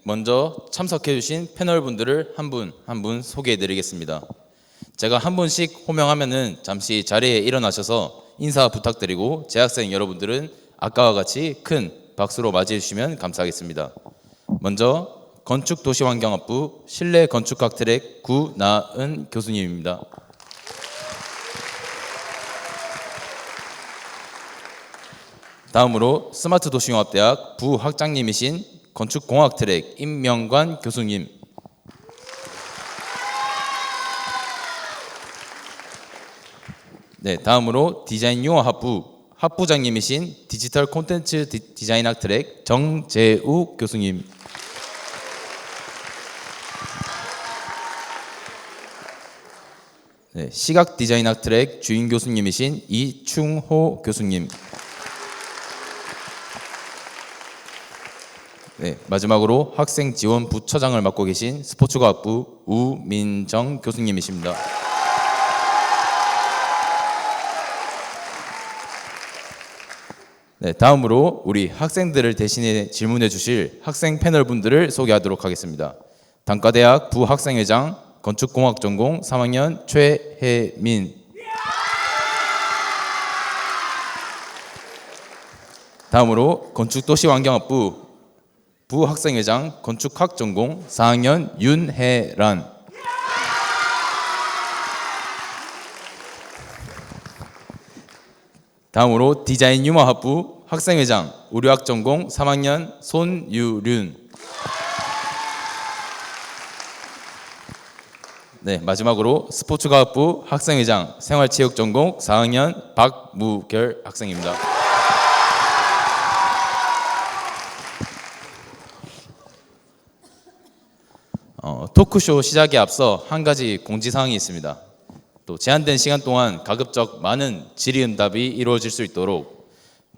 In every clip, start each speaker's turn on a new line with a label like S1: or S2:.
S1: 먼저 참석해주신 패널분들을 한 분 한 분 소개해드리겠습니다. 제가 한 분씩 호명하면은 잠시 자리에 일어나셔서 인사 부탁드리고 재학생 여러분들은 아까와 같이 큰 박수로 맞이해 주시면 감사하겠습니다. 먼저 건축도시환경학부 실내건축학 트랙 구나은 교수님입니다. 다음으로 스마트도시융합대학 부학장님이신 건축공학 트랙 임명관 교수님. 네, 다음으로 디자인융합부 학부장님이신 디지털 콘텐츠 디자인학 트랙 정재욱 교수님. 네, 시각 디자인학 트랙 주임 교수님이신 이충호 교수님. 네, 마지막으로 학생 지원 부처장을 맡고 계신 스포츠과학부 우민정 교수님이십니다. 네, 다음으로 우리 학생들을 대신해 질문해 주실 학생 패널 분들을 소개하도록 하겠습니다. 단과대학 부학생회장 건축공학 전공 3학년 최혜민. 다음으로 건축도시환경학부 부학생회장 건축학 전공 4학년 윤혜란. 다음으로 디자인융합부 학생회장 의료학 전공 3학년 손유륜. 네, 마지막으로 스포츠과학부 학생회장 생활체육 전공 4학년 박무결 학생입니다. 토크쇼 시작에 앞서 한 가지 공지사항이 있습니다. 또 제한된 시간 동안 가급적 많은 질의응답이 이루어질 수 있도록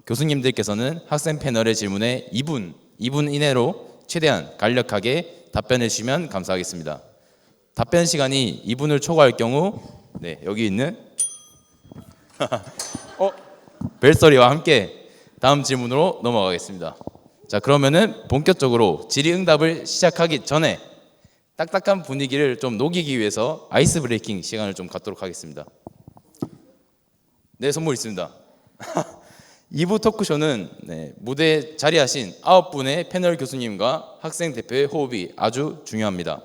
S1: 교수님들께서는 학생 패널의 질문에 2분 이내로 최대한 간략하게 답변해 주시면 감사하겠습니다. 답변 시간이 2분을 초과할 경우 여기 있는 벨소리와 함께 다음 질문으로 넘어가겠습니다. 자, 그러면은 본격적으로 질의응답을 시작하기 전에 딱딱한 분위기를 좀 녹이기 위해서 아이스 브레이킹 시간을 좀 갖도록 하겠습니다. 네, 선물 있습니다. 2부 토크쇼는 무대에 자리하신 9분의 패널 교수님과 학생 대표의 호흡이 아주 중요합니다.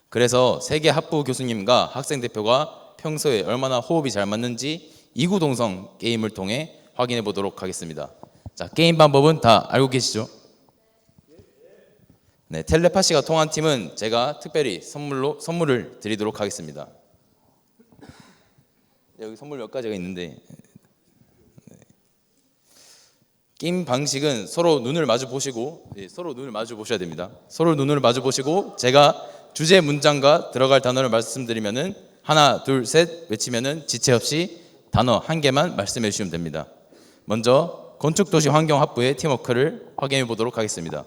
S1: 그래서 세 개 학부 교수님과 학생 대표가 평소에 얼마나 호흡이 잘 맞는지 이구동성 게임을 통해 확인해 보도록 하겠습니다. 자, 게임 방법은 다 알고 계시죠? 네, 텔레파시가 통한 팀은 제가 특별히 선물을 드리도록 하겠습니다. 여기 선물 몇 가지가 있는데 게임 방식은 서로 눈을 마주 보시고 서로 눈을 마주 보셔야 됩니다. 서로 눈을 마주 보시고 제가 주제 문장과 들어갈 단어를 말씀드리면은 하나, 둘, 셋 외치면은 지체 없이 단어 한 개만 말씀해 주시면 됩니다. 먼저 건축도시환경학부의 팀워크를 확인해 보도록 하겠습니다.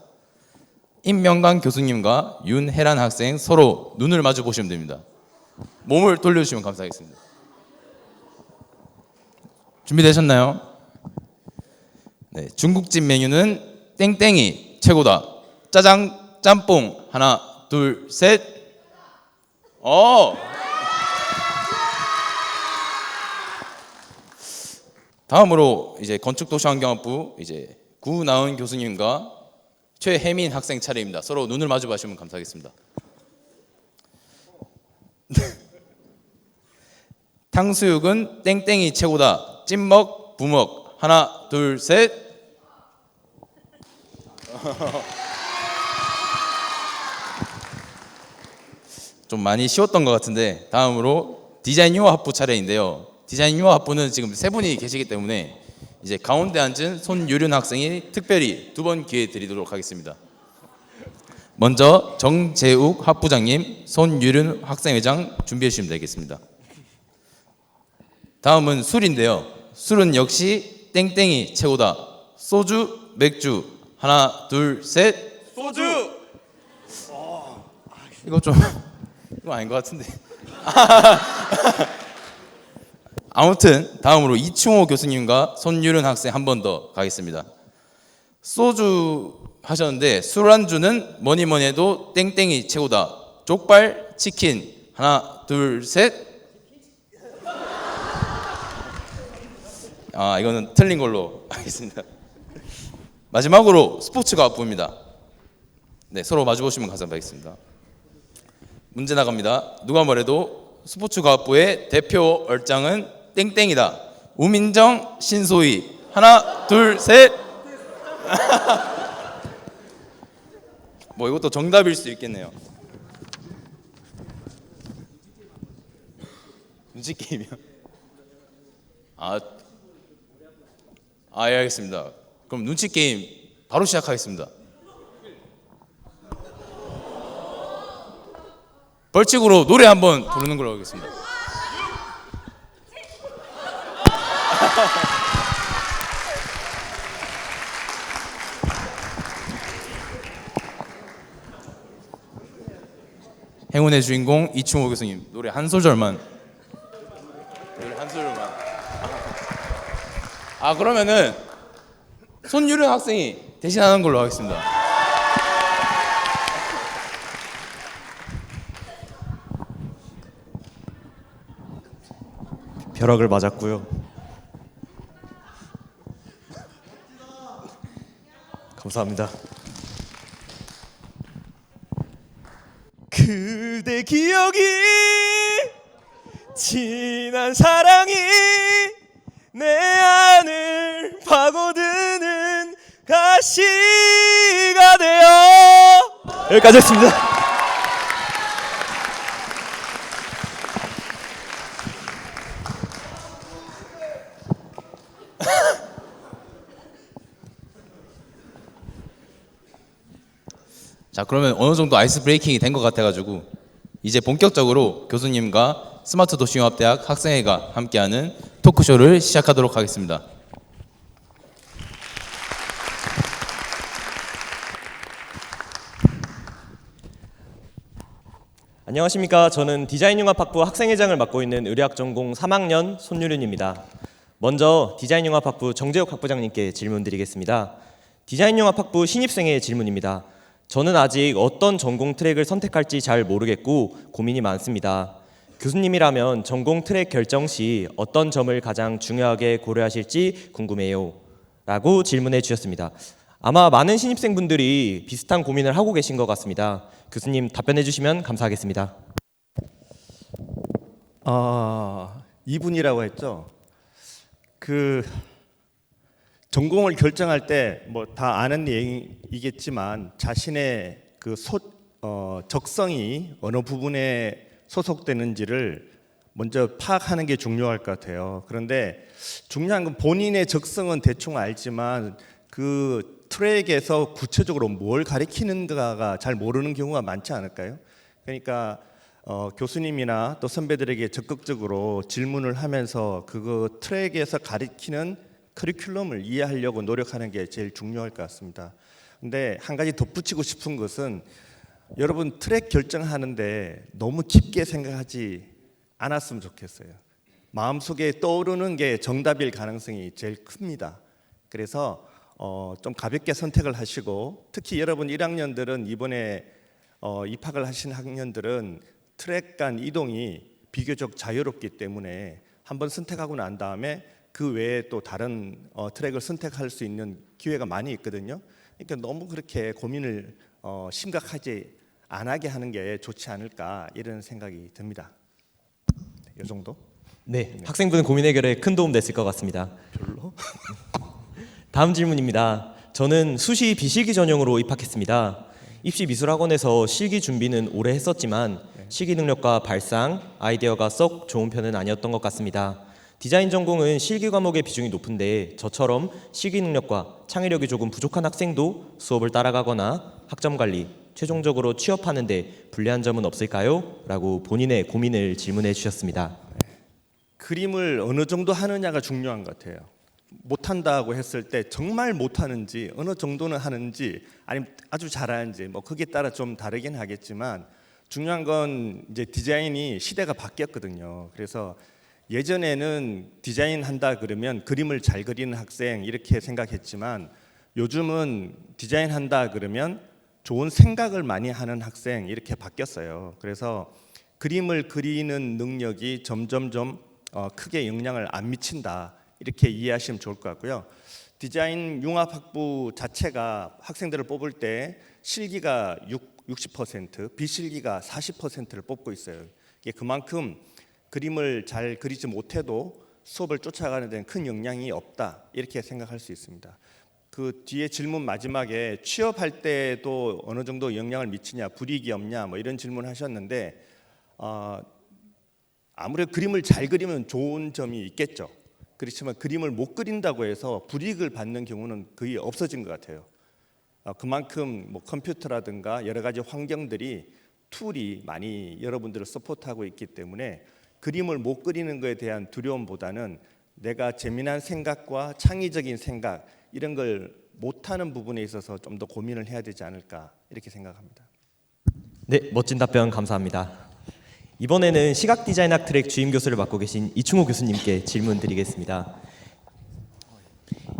S1: 임명관 교수님과 윤혜란 학생 서로 눈을 마주 보시면 됩니다. 몸을 돌려주시면 감사하겠습니다. 준비되셨나요? 네, 중국집 메뉴는 땡땡이 최고다. 짜장, 짬뽕. 하나, 둘, 셋. 다음으로 이제 건축도시환경학부 이제 구나은 교수님과 최혜민 학생 차례입니다. 서로 눈을 마주 보시면 감사하겠습니다. 탕수육은 땡땡이 최고다. 찐먹, 부먹. 하나, 둘, 셋. 좀 많이 쉬웠던 것 같은데 다음으로 디자인융합부 차례인데요. 디자인융합부는 지금 세 분이 계시기 때문에 이제 가운데 앉은 손유륜 학생이 특별히 2번 기회 드리도록 하겠습니다. 먼저 정재욱 학부장님, 손유륜 학생회장 준비해 주시면 되겠습니다. 다음은 술인데요. 술은 역시 땡땡이 최고다. 소주, 맥주. 하나, 둘, 셋.
S2: 소주.
S1: 이거 아닌 것 같은데. 아무튼 다음으로 이충호 교수님과 손유륜 학생 한 번 더 가겠습니다. 소주 하셨는데 술안주는 뭐니 뭐니 해도 땡땡이 최고다. 족발, 치킨. 하나, 둘, 셋. 아, 이거는 틀린 걸로 하겠습니다. 마지막으로 스포츠과학부입니다. 네, 서로 마주보시면 감사하겠습니다. 문제 나갑니다. 누가 뭐래도 스포츠과학부의 대표 얼짱은 땡땡이다. 우민정, 신소희. 하나, 둘, 셋. 뭐 이것도 정답일 수 있겠네요. 눈치 게임이요? 예, 알겠습니다. 그럼 눈치 게임 바로 시작하겠습니다. 벌칙으로 노래 한번 부르는 걸로 하겠습니다. 행운의 주인공 이충호 교수님 노래 한 소절만. 노래 한 소절만. 그러면은 손유련 학생이 대신하는 걸로 하겠습니다.
S2: 벼락을 맞았고요. 감사합니다. 그대 기억이 진한 사랑이 내 안을 파고드는 가시가 되어 여기까지 했습니다.
S1: 자, 그러면 어느 정도 아이스 브레이킹이 된 것 같아가지고 이제 본격적으로 교수님과 스마트 도시융합대학 학생회가 함께하는 토크쇼를 시작하도록 하겠습니다.
S2: 안녕하십니까. 저는 디자인융합학부 학생회장을 맡고 있는 의료학 전공 3학년 손유륜입니다. 먼저 디자인융합학부 정재욱 학부장님께 질문드리겠습니다. 디자인융합학부 신입생의 질문입니다. 저는 아직 어떤 전공 트랙을 선택할지 잘 모르겠고 고민이 많습니다. 교수님이라면 전공 트랙 결정 시 어떤 점을 가장 중요하게 고려하실지 궁금해요. 라고 질문해 주셨습니다. 아마 많은 신입생분들이 비슷한 고민을 하고 계신 것 같습니다. 교수님 답변해 주시면 감사하겠습니다.
S3: 이분이라고 했죠. 전공을 결정할 때 뭐 다 아는 얘기겠지만 자신의 적성이 어느 부분에 소속되는지를 먼저 파악하는 게 중요할 것 같아요. 그런데 중요한 건 본인의 적성은 대충 알지만 그 트랙에서 구체적으로 뭘 가리키는가가 잘 모르는 경우가 많지 않을까요? 그러니까 교수님이나 또 선배들에게 적극적으로 질문을 하면서 그 트랙에서 가리키는 커리큘럼을 이해하려고 노력하는 게 제일 중요할 것 같습니다. 근데 한 가지 덧붙이고 싶은 것은 여러분 트랙 결정하는데 너무 깊게 생각하지 않았으면 좋겠어요. 마음속에 떠오르는 게 정답일 가능성이 제일 큽니다. 그래서 좀 가볍게 선택을 하시고 특히 여러분 1학년들은 이번에 입학을 하신 학년들은 트랙 간 이동이 비교적 자유롭기 때문에 한번 선택하고 난 다음에 그 외에 또 다른 트랙을 선택할 수 있는 기회가 많이 있거든요. 그러니까 너무 그렇게 고민을 심각하지 안 하게 하는 게 좋지 않을까 이런 생각이 듭니다. 이 정도?
S2: 네, 학생분 고민 해결에 큰 도움 됐을 것 같습니다.
S3: 별로?
S2: 다음 질문입니다. 저는 수시 비실기 전형으로 입학했습니다. 입시 미술학원에서 실기 준비는 오래 했었지만 실기 능력과 발상, 아이디어가 썩 좋은 편은 아니었던 것 같습니다. 디자인 전공은 실기 과목의 비중이 높은데 저처럼 실기 능력과 창의력이 조금 부족한 학생도 수업을 따라가거나 학점 관리, 최종적으로 취업하는 데 불리한 점은 없을까요? 라고 본인의 고민을 질문해 주셨습니다.
S3: 그림을 어느 정도 하느냐가 중요한 것 같아요. 못한다고 했을 때 정말 못하는지 어느 정도는 하는지 아니면 아주 잘하는지 뭐 거기에 따라 좀 다르긴 하겠지만 중요한 건 이제 디자인이 시대가 바뀌었거든요. 그래서 예전에는 디자인 한다 그러면 그림을 잘 그리는 학생 이렇게 생각했지만 요즘은 디자인한다 그러면 좋은 생각을 많이 하는 학생 이렇게 바뀌었어요. 그래서 그림을 그리는 능력이 점점점 크게 영향을 안 미친다 이렇게 이해하시면 좋을 것 같고요. 디자인 융합학부 자체가 학생들을 뽑을 때 실기가 60%, 비실기가 40%를 뽑고 있어요. 이게 그만큼 그림을 잘 그리지 못해도 수업을 쫓아가는 데는 큰 영향이 없다 이렇게 생각할 수 있습니다. 그 뒤에 질문 마지막에 취업할 때도 어느 정도 영향을 미치냐, 불이익이 없냐 뭐 이런 질문 하셨는데 아무래도 그림을 잘 그리면 좋은 점이 있겠죠. 그렇지만 그림을 못 그린다고 해서 불이익을 받는 경우는 거의 없어진 것 같아요. 그만큼 뭐 컴퓨터라든가 여러 가지 환경들이 툴이 많이 여러분들을 서포트하고 있기 때문에 그림을 못 그리는 것에 대한 두려움보다는 내가 재미난 생각과 창의적인 생각 이런 걸 못하는 부분에 있어서 좀 더 고민을 해야 되지 않을까 이렇게 생각합니다.
S2: 네, 멋진 답변 감사합니다. 이번에는 시각 디자인학 트랙 주임 교수를 맡고 계신 이충호 교수님께 질문 드리겠습니다.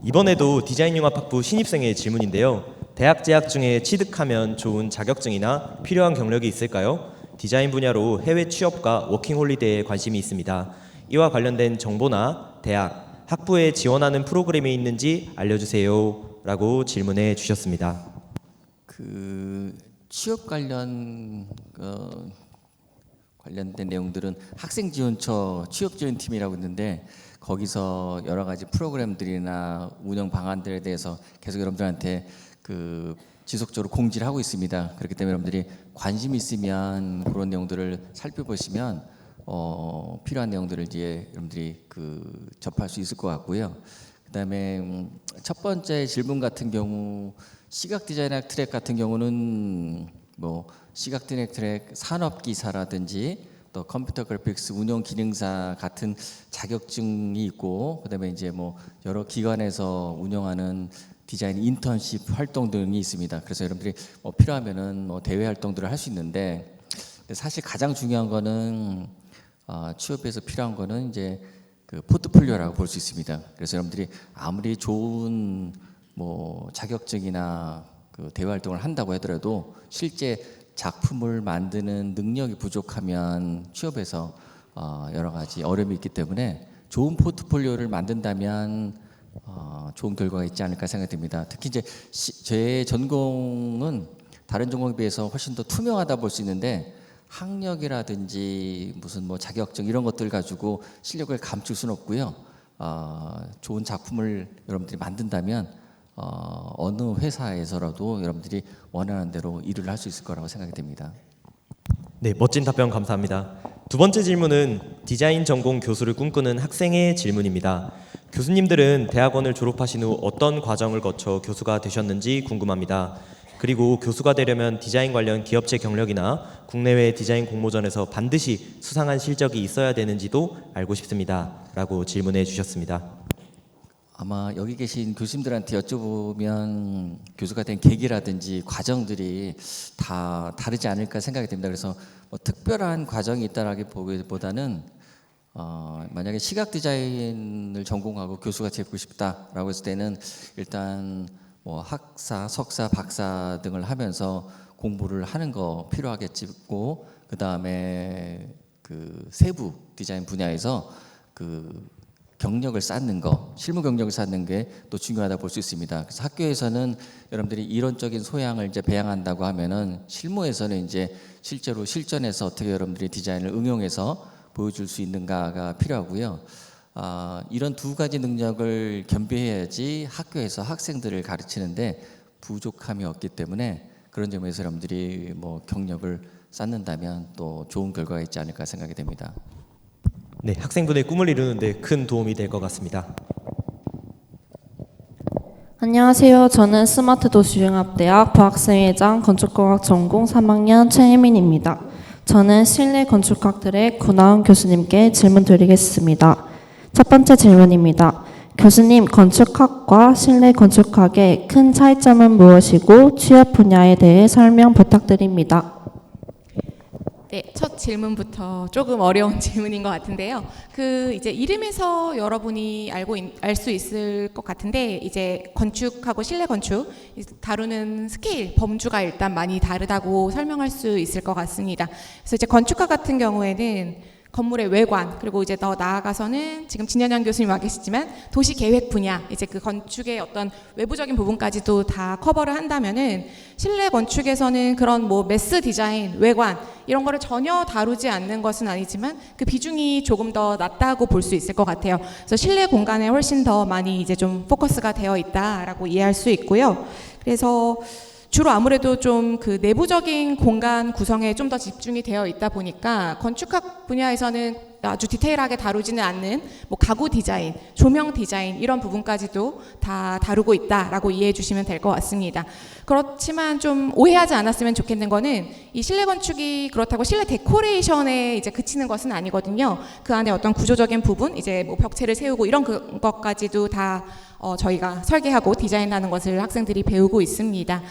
S2: 이번에도 디자인융합학부 신입생의 질문인데요. 대학 재학 중에 취득하면 좋은 자격증이나 필요한 경력이 있을까요? 디자인 분야로 해외 취업과 워킹홀리데이에 관심이 있습니다. 이와 관련된 정보나 대학, 학부에 지원하는 프로그램이 있는지 알려주세요. 라고 질문해 주셨습니다.
S4: 그 취업 관련된 내용들은 학생지원처 취업지원팀이라고 있는데 거기서 여러 가지 프로그램들이나 운영 방안들에 대해서 계속 여러분들한테 그 지속적으로 공지를 하고 있습니다. 그렇기 때문에 여러분들이 관심 있으면 그런 내용들을 살펴보시면 필요한 내용들을 이제 여러분들이 접할 수 있을 것 같고요. 그다음에 첫 번째 질문 같은 경우 시각 디자인학 트랙 같은 경우는 뭐 시각 디자인 트랙 산업기사라든지 또 컴퓨터 그래픽스 운영 기능사 같은 자격증이 있고 그다음에 이제 뭐 여러 기관에서 운영하는 디자인 인턴십 활동 등이 있습니다. 그래서 여러분들이 뭐 필요하면은 뭐 대외 활동들을 할 수 있는데 사실 가장 중요한 거는 취업에서 필요한 거는 이제 그 포트폴리오라고 볼 수 있습니다. 그래서 여러분들이 아무리 좋은 뭐 자격증이나 그 대외 활동을 한다고 하더라도 실제 작품을 만드는 능력이 부족하면 취업에서 여러 가지 어려움이 있기 때문에 좋은 포트폴리오를 만든다면 좋은 결과가 있지 않을까 생각됩니다. 특히 이제 제 전공은 다른 전공에 비해서 훨씬 더 투명하다 볼 수 있는데 학력이라든지 무슨 뭐 자격증 이런 것들 가지고 실력을 감출 수는 없고요. 좋은 작품을 여러분들이 만든다면 어느 회사에서라도 여러분들이 원하는 대로 일을 할 수 있을 거라고 생각이 됩니다.
S2: 네, 멋진 답변 감사합니다. 두 번째 질문은 디자인 전공 교수를 꿈꾸는 학생의 질문입니다. 교수님들은 대학원을 졸업하신 후 어떤 과정을 거쳐 교수가 되셨는지 궁금합니다. 그리고 교수가 되려면 디자인 관련 기업체 경력이나 국내외 디자인 공모전에서 반드시 수상한 실적이 있어야 되는지도 알고 싶습니다. 라고 질문해 주셨습니다.
S4: 아마 여기 계신 교수님들한테 여쭤보면 교수가 된 계기라든지 과정들이 다 다르지 않을까 생각이 됩니다. 그래서 뭐 특별한 과정이 있다라기보다는 만약에 시각 디자인을 전공하고 교수가 되고 싶다라고 했을 때는 일단 뭐 학사, 석사, 박사 등을 하면서 공부를 하는 거 필요하겠고 그 다음에 그 세부 디자인 분야에서 그 경력을 쌓는 거, 실무 경력을 쌓는 게 또 중요하다 볼 수 있습니다. 그래서 학교에서는 여러분들이 이론적인 소양을 이제 배양한다고 하면은 실무에서는 이제 실제로 실전에서 어떻게 여러분들이 디자인을 응용해서 보여줄 수 있는가가 필요하고요. 이런 두 가지 능력을 겸비해야지 학교에서 학생들을 가르치는데 부족함이 없기 때문에 그런 점에서 여러분들이 뭐 경력을 쌓는다면 또 좋은 결과가 있지 않을까 생각이 됩니다.
S2: 네, 학생분의 꿈을 이루는데 큰 도움이 될 것 같습니다.
S5: 안녕하세요. 저는 스마트도시융합대학 부학생회장 건축공학 전공 3학년 최혜민입니다. 저는 실내 건축학 트랙 구나은 교수님께 질문 드리겠습니다. 첫 번째 질문입니다. 교수님, 건축학과 실내 건축학의 큰 차이점은 무엇이고 취업 분야에 대해 설명 부탁드립니다.
S6: 네, 첫 질문부터 조금 어려운 질문인 것 같은데요. 그 이제 이름에서 여러분이 알 수 있을 것 같은데 이제 건축하고 실내 건축 다루는 스케일, 범주가 일단 많이 다르다고 설명할 수 있을 것 같습니다. 그래서 이제 건축학 같은 경우에는 건물의 외관, 그리고 이제 더 나아가서는 지금 진현영 교수님 와 계시지만 도시 계획 분야, 이제 그 건축의 어떤 외부적인 부분까지도 다 커버를 한다면은 실내 건축에서는 그런 뭐 매스 디자인, 외관 이런 거를 전혀 다루지 않는 것은 아니지만 그 비중이 조금 더 낮다고 볼 수 있을 것 같아요. 그래서 실내 공간에 훨씬 더 많이 이제 좀 포커스가 되어 있다라고 이해할 수 있고요. 그래서 주로 아무래도 좀 그 내부적인 공간 구성에 좀 더 집중이 되어 있다 보니까 건축학 분야에서는 아주 디테일하게 다루지는 않는 뭐 가구 디자인, 조명 디자인 이런 부분까지도 다 다루고 있다라고 이해해 주시면 될 것 같습니다. 그렇지만 좀 오해하지 않았으면 좋겠는 거는 이 실내 건축이 그렇다고 실내 데코레이션에 이제 그치는 것은 아니거든요. 그 안에 어떤 구조적인 부분, 이제 뭐 벽체를 세우고 이런 것까지도 다 저희가 설계하고 디자인하는 것을 학생들이 배우고 있습니다.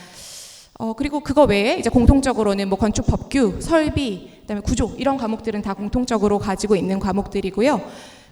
S6: 그리고 그거 외에 이제 공통적으로는 뭐 건축 법규, 설비, 그다음에 구조 이런 과목들은 다 공통적으로 가지고 있는 과목들이고요.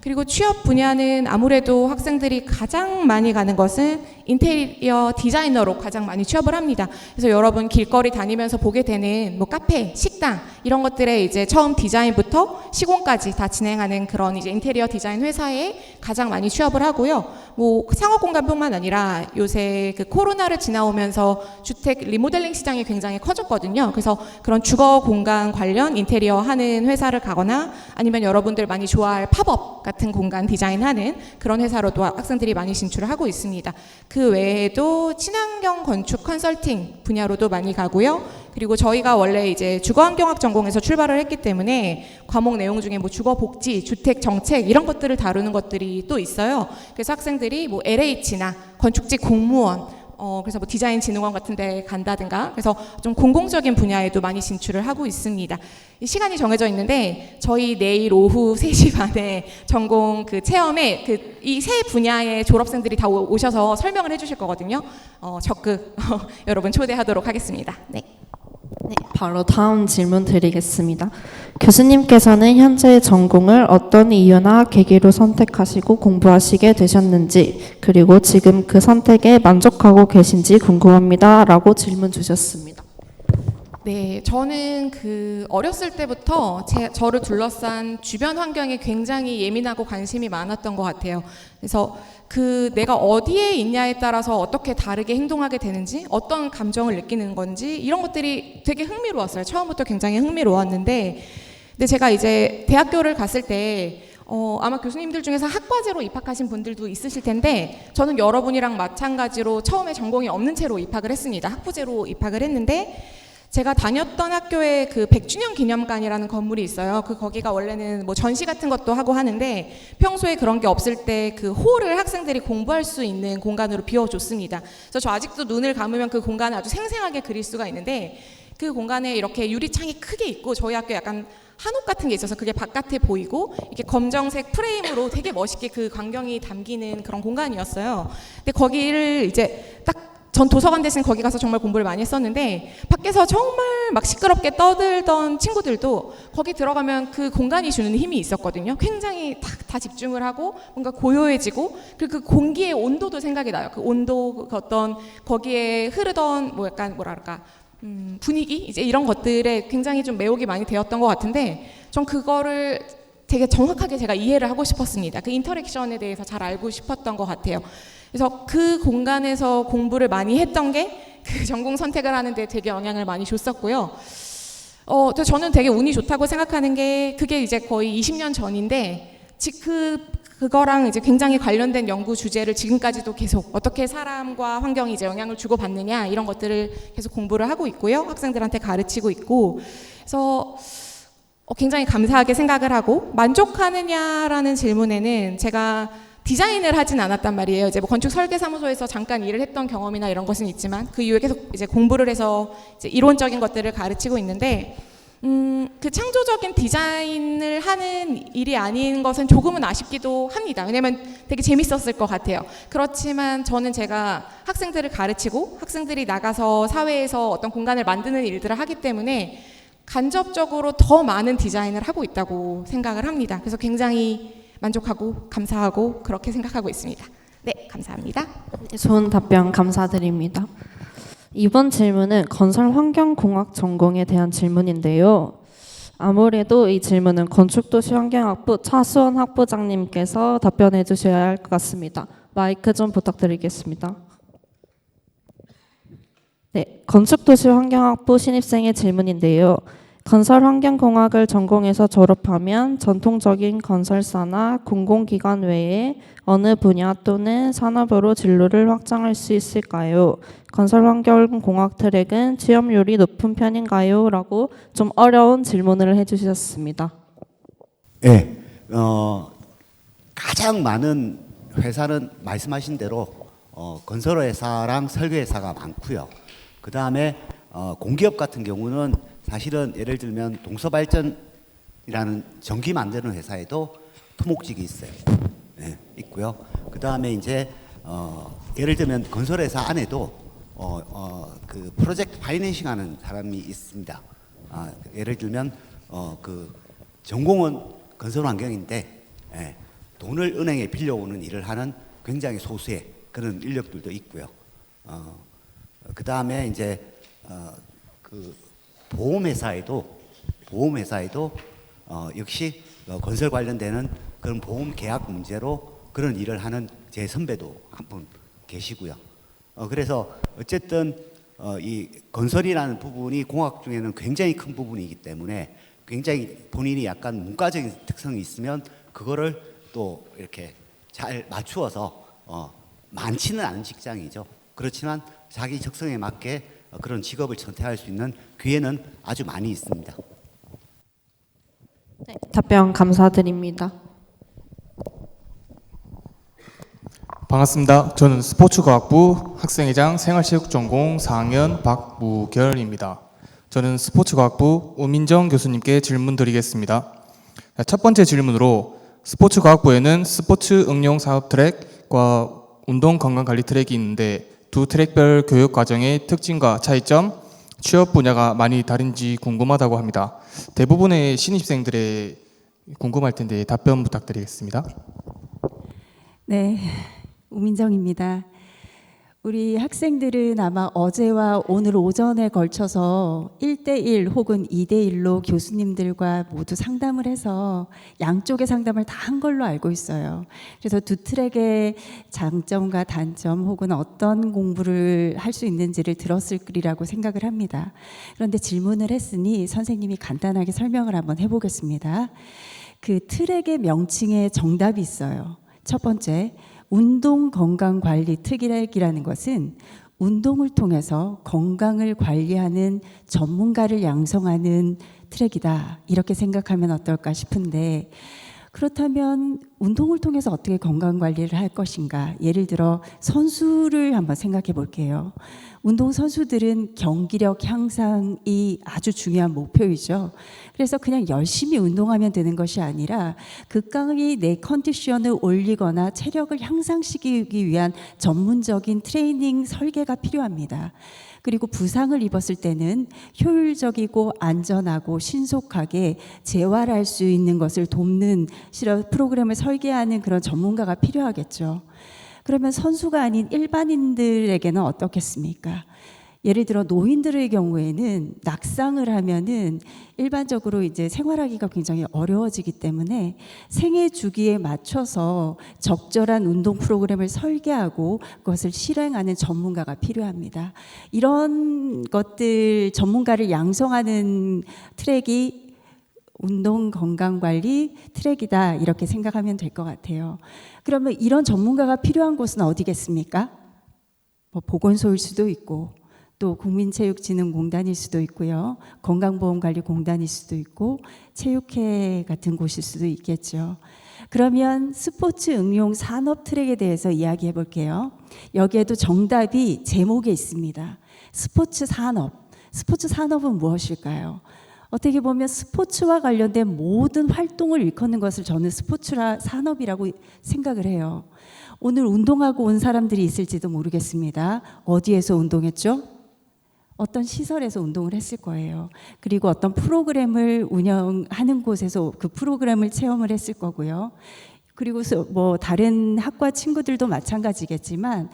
S6: 그리고 취업 분야는 아무래도 학생들이 가장 많이 가는 것은 인테리어 디자이너로 가장 많이 취업을 합니다. 그래서 여러분 길거리 다니면서 보게 되는 뭐 카페, 식당 이런 것들에 이제 처음 디자인부터 시공까지 다 진행하는 그런 이제 인테리어 디자인 회사에 가장 많이 취업을 하고요. 뭐 상업 공간뿐만 아니라 요새 그 코로나를 지나오면서 주택 리모델링 시장이 굉장히 커졌거든요. 그래서 그런 주거 공간 관련 인테리어 하는 회사를 가거나 아니면 여러분들 많이 좋아할 팝업 같은 공간 디자인하는 그런 회사로도 학생들이 많이 진출을 하고 있습니다. 그 외에도 친환경 건축 컨설팅 분야로도 많이 가고요. 그리고 저희가 원래 이제 주거환경학 전공에서 출발을 했기 때문에 과목 내용 중에 뭐 주거복지, 주택 정책 이런 것들을 다루는 것들이 또 있어요. 그래서 학생들이 뭐 LH나 건축직 공무원 그래서 뭐 디자인 진흥원 같은 데 간다든가 그래서 좀 공공적인 분야에도 많이 진출을 하고 있습니다. 시간이 정해져 있는데 저희 내일 오후 3시 반에 전공 그 체험에 그 이 세 분야의 졸업생들이 다 오셔서 설명을 해 주실 거거든요. 적극 여러분 초대하도록 하겠습니다. 네.
S5: 네, 바로 다음 질문 드리겠습니다. 교수님께서는 현재 전공을 어떤 이유나 계기로 선택하시고 공부하시게 되셨는지, 그리고 지금 그 선택에 만족하고 계신지 궁금합니다. 라고 질문 주셨습니다.
S6: 네, 저는 그 어렸을 때부터 저를 둘러싼 주변 환경에 굉장히 예민하고 관심이 많았던 것 같아요. 그래서 그 내가 어디에 있냐에 따라서 어떻게 다르게 행동하게 되는지, 어떤 감정을 느끼는 건지 이런 것들이 되게 흥미로웠어요. 처음부터 굉장히 흥미로웠는데, 근데 제가 이제 대학교를 갔을 때 아마 교수님들 중에서 학과제로 입학하신 분들도 있으실 텐데 저는 여러분이랑 마찬가지로 처음에 전공이 없는 채로 입학을 했습니다. 학부제로 입학을 했는데 제가 다녔던 학교에 그 100주년 기념관이라는 건물이 있어요. 거기가 원래는 뭐 전시 같은 것도 하고 하는데 평소에 그런 게 없을 때 그 홀을 학생들이 공부할 수 있는 공간으로 비워줬습니다. 그래서 저 아직도 눈을 감으면 그 공간을 아주 생생하게 그릴 수가 있는데 그 공간에 이렇게 유리창이 크게 있고 저희 학교 약간 한옥 같은 게 있어서 그게 바깥에 보이고 이렇게 검정색 프레임으로 되게 멋있게 그 광경이 담기는 그런 공간이었어요. 근데 거기를 이제 딱 전 도서관 대신 거기 가서 정말 공부를 많이 했었는데 밖에서 정말 막 시끄럽게 떠들던 친구들도 거기 들어가면 그 공간이 주는 힘이 있었거든요. 굉장히 다 집중을 하고 뭔가 고요해지고 그리고 그 공기의 온도도 생각이 나요. 그 온도, 그 어떤 거기에 흐르던 뭐 약간 뭐랄까 분위기 이제 이런 것들에 굉장히 좀 매혹이 많이 되었던 것 같은데 전 그거를 되게 정확하게 제가 이해를 하고 싶었습니다. 그 인터랙션에 대해서 잘 알고 싶었던 것 같아요. 그래서 그 공간에서 공부를 많이 했던 게 그 전공 선택을 하는데 되게 영향을 많이 줬었고요. 저는 되게 운이 좋다고 생각하는 게 그게 이제 거의 20년 전인데 그거랑 이제 굉장히 관련된 연구 주제를 지금까지도 계속 어떻게 사람과 환경이 이제 영향을 주고받느냐 이런 것들을 계속 공부를 하고 있고요. 학생들한테 가르치고 있고 그래서 굉장히 감사하게 생각을 하고 만족하느냐라는 질문에는 제가 디자인을 하진 않았단 말이에요. 이제 뭐 건축 설계 사무소에서 잠깐 일을 했던 경험이나 이런 것은 있지만 그 이후에 계속 이제 공부를 해서 이제 이론적인 것들을 가르치고 있는데 그 창조적인 디자인을 하는 일이 아닌 것은 조금은 아쉽기도 합니다. 왜냐면 되게 재밌었을 것 같아요. 그렇지만 저는 제가 학생들을 가르치고 학생들이 나가서 사회에서 어떤 공간을 만드는 일들을 하기 때문에 간접적으로 더 많은 디자인을 하고 있다고 생각을 합니다. 그래서 굉장히 만족하고 감사하고 그렇게 생각하고 있습니다. 네, 감사합니다.
S5: 좋은 답변 감사드립니다. 이번 질문은 건설 환경공학 전공에 대한 질문인데요. 아무래도 이 질문은 건축도시 환경학부 차수원 학부장님께서 답변해 주셔야 할 것 같습니다. 마이크 좀 부탁드리겠습니다. 네, 건축도시 환경학부 신입생의 질문인데요. 건설 환경공학을 전공해서 졸업하면 전통적인 건설사나 공공기관 외에 어느 분야 또는 산업으로 진로를 확장할 수 있을까요? 건설 환경공학 트랙은 취업률이 높은 편인가요? 라고 좀 어려운 질문을 해주셨습니다.
S7: 네, 가장 많은 회사는 말씀하신 대로 건설회사랑 설계회사가 많고요. 그 다음에 공기업 같은 경우는 사실은 예를 들면 동서발전이라는 전기 만드는 회사에도 토목직이 있어요. 네, 있고요. 그 다음에 이제 예를 들면 건설회사 안에도 그 프로젝트 파이낸싱하는 사람이 있습니다. 예를 들면 그 전공은 건설환경인데 돈을 은행에 빌려오는 일을 하는 굉장히 소수의 그런 인력들도 있고요. 그 다음에 이제 그 보험회사에도 역시 건설 관련되는 그런 보험 계약 문제로 그런 일을 하는 제 선배도 한 분 계시고요. 그래서 어쨌든 이 건설이라는 부분이 공학 중에는 굉장히 큰 부분이기 때문에 굉장히 본인이 약간 문과적인 특성이 있으면 그거를 또 이렇게 잘 맞추어서 많지는 않은 직장이죠. 그렇지만 자기 적성에 맞게 그런 직업을 선택할 수 있는 기회는 아주 많이 있습니다.
S5: 네, 답변 감사드립니다.
S8: 반갑습니다. 저는 스포츠과학부 학생회장 생활체육전공 4학년 박무결입니다. 저는 스포츠과학부 우민정 교수님께 질문 드리겠습니다. 첫 번째 질문으로 스포츠과학부에는 스포츠 응용 사업 트랙과 운동 건강관리 트랙이 있는데 두 트랙별 교육 과정의 특징과 차이점, 취업 분야가 많이 다른지 궁금하다고 합니다. 대부분의 신입생들의 궁금할 텐데 답변 부탁드리겠습니다.
S9: 네, 우민정입니다. 우리 학생들은 아마 어제와 오늘 오전에 걸쳐서 1대1 혹은 2대1로 교수님들과 모두 상담을 해서 양쪽의 상담을 다 한 걸로 알고 있어요. 그래서 두 트랙의 장점과 단점 혹은 어떤 공부를 할 수 있는지를 들었을 거리라고 생각을 합니다. 그런데 질문을 했으니 선생님이 간단하게 설명을 한번 해보겠습니다. 그 트랙의 명칭에 정답이 있어요. 첫 번째, 운동건강관리 트랙이라는 것은 운동을 통해서 건강을 관리하는 전문가를 양성하는 트랙이다. 이렇게 생각하면 어떨까 싶은데, 그렇다면 운동을 통해서 어떻게 건강관리를 할 것인가? 예를 들어 선수를 한번 생각해 볼게요. 운동선수들은 경기력 향상이 아주 중요한 목표이죠. 그래서 그냥 열심히 운동하면 되는 것이 아니라 극강히 내 컨디션을 올리거나 체력을 향상시키기 위한 전문적인 트레이닝 설계가 필요합니다. 그리고 부상을 입었을 때는 효율적이고 안전하고 신속하게 재활할 수 있는 것을 돕는 프로그램을 설계하는 그런 전문가가 필요하겠죠. 그러면 선수가 아닌 일반인들에게는 어떻겠습니까? 예를 들어 노인들의 경우에는 낙상을 하면은 일반적으로 이제 생활하기가 굉장히 어려워지기 때문에 생애 주기에 맞춰서 적절한 운동 프로그램을 설계하고 그것을 실행하는 전문가가 필요합니다. 이런 것들 전문가를 양성하는 트랙이 운동 건강관리 트랙이다 이렇게 생각하면 될 것 같아요. 그러면 이런 전문가가 필요한 곳은 어디겠습니까? 뭐 보건소일 수도 있고 또 국민체육진흥공단일 수도 있고요. 건강보험관리공단일 수도 있고 체육회 같은 곳일 수도 있겠죠. 그러면 스포츠 응용 산업 트랙에 대해서 이야기해 볼게요. 여기에도 정답이 제목에 있습니다. 스포츠 산업. 스포츠 산업은 무엇일까요? 어떻게 보면 스포츠와 관련된 모든 활동을 일컫는 것을 저는 스포츠 산업이라고 생각을 해요. 오늘 운동하고 온 사람들이 있을지도 모르겠습니다. 어디에서 운동했죠? 어떤 시설에서 운동을 했을 거예요. 그리고 어떤 프로그램을 운영하는 곳에서 그 프로그램을 체험을 했을 거고요. 그리고 뭐 다른 학과 친구들도 마찬가지겠지만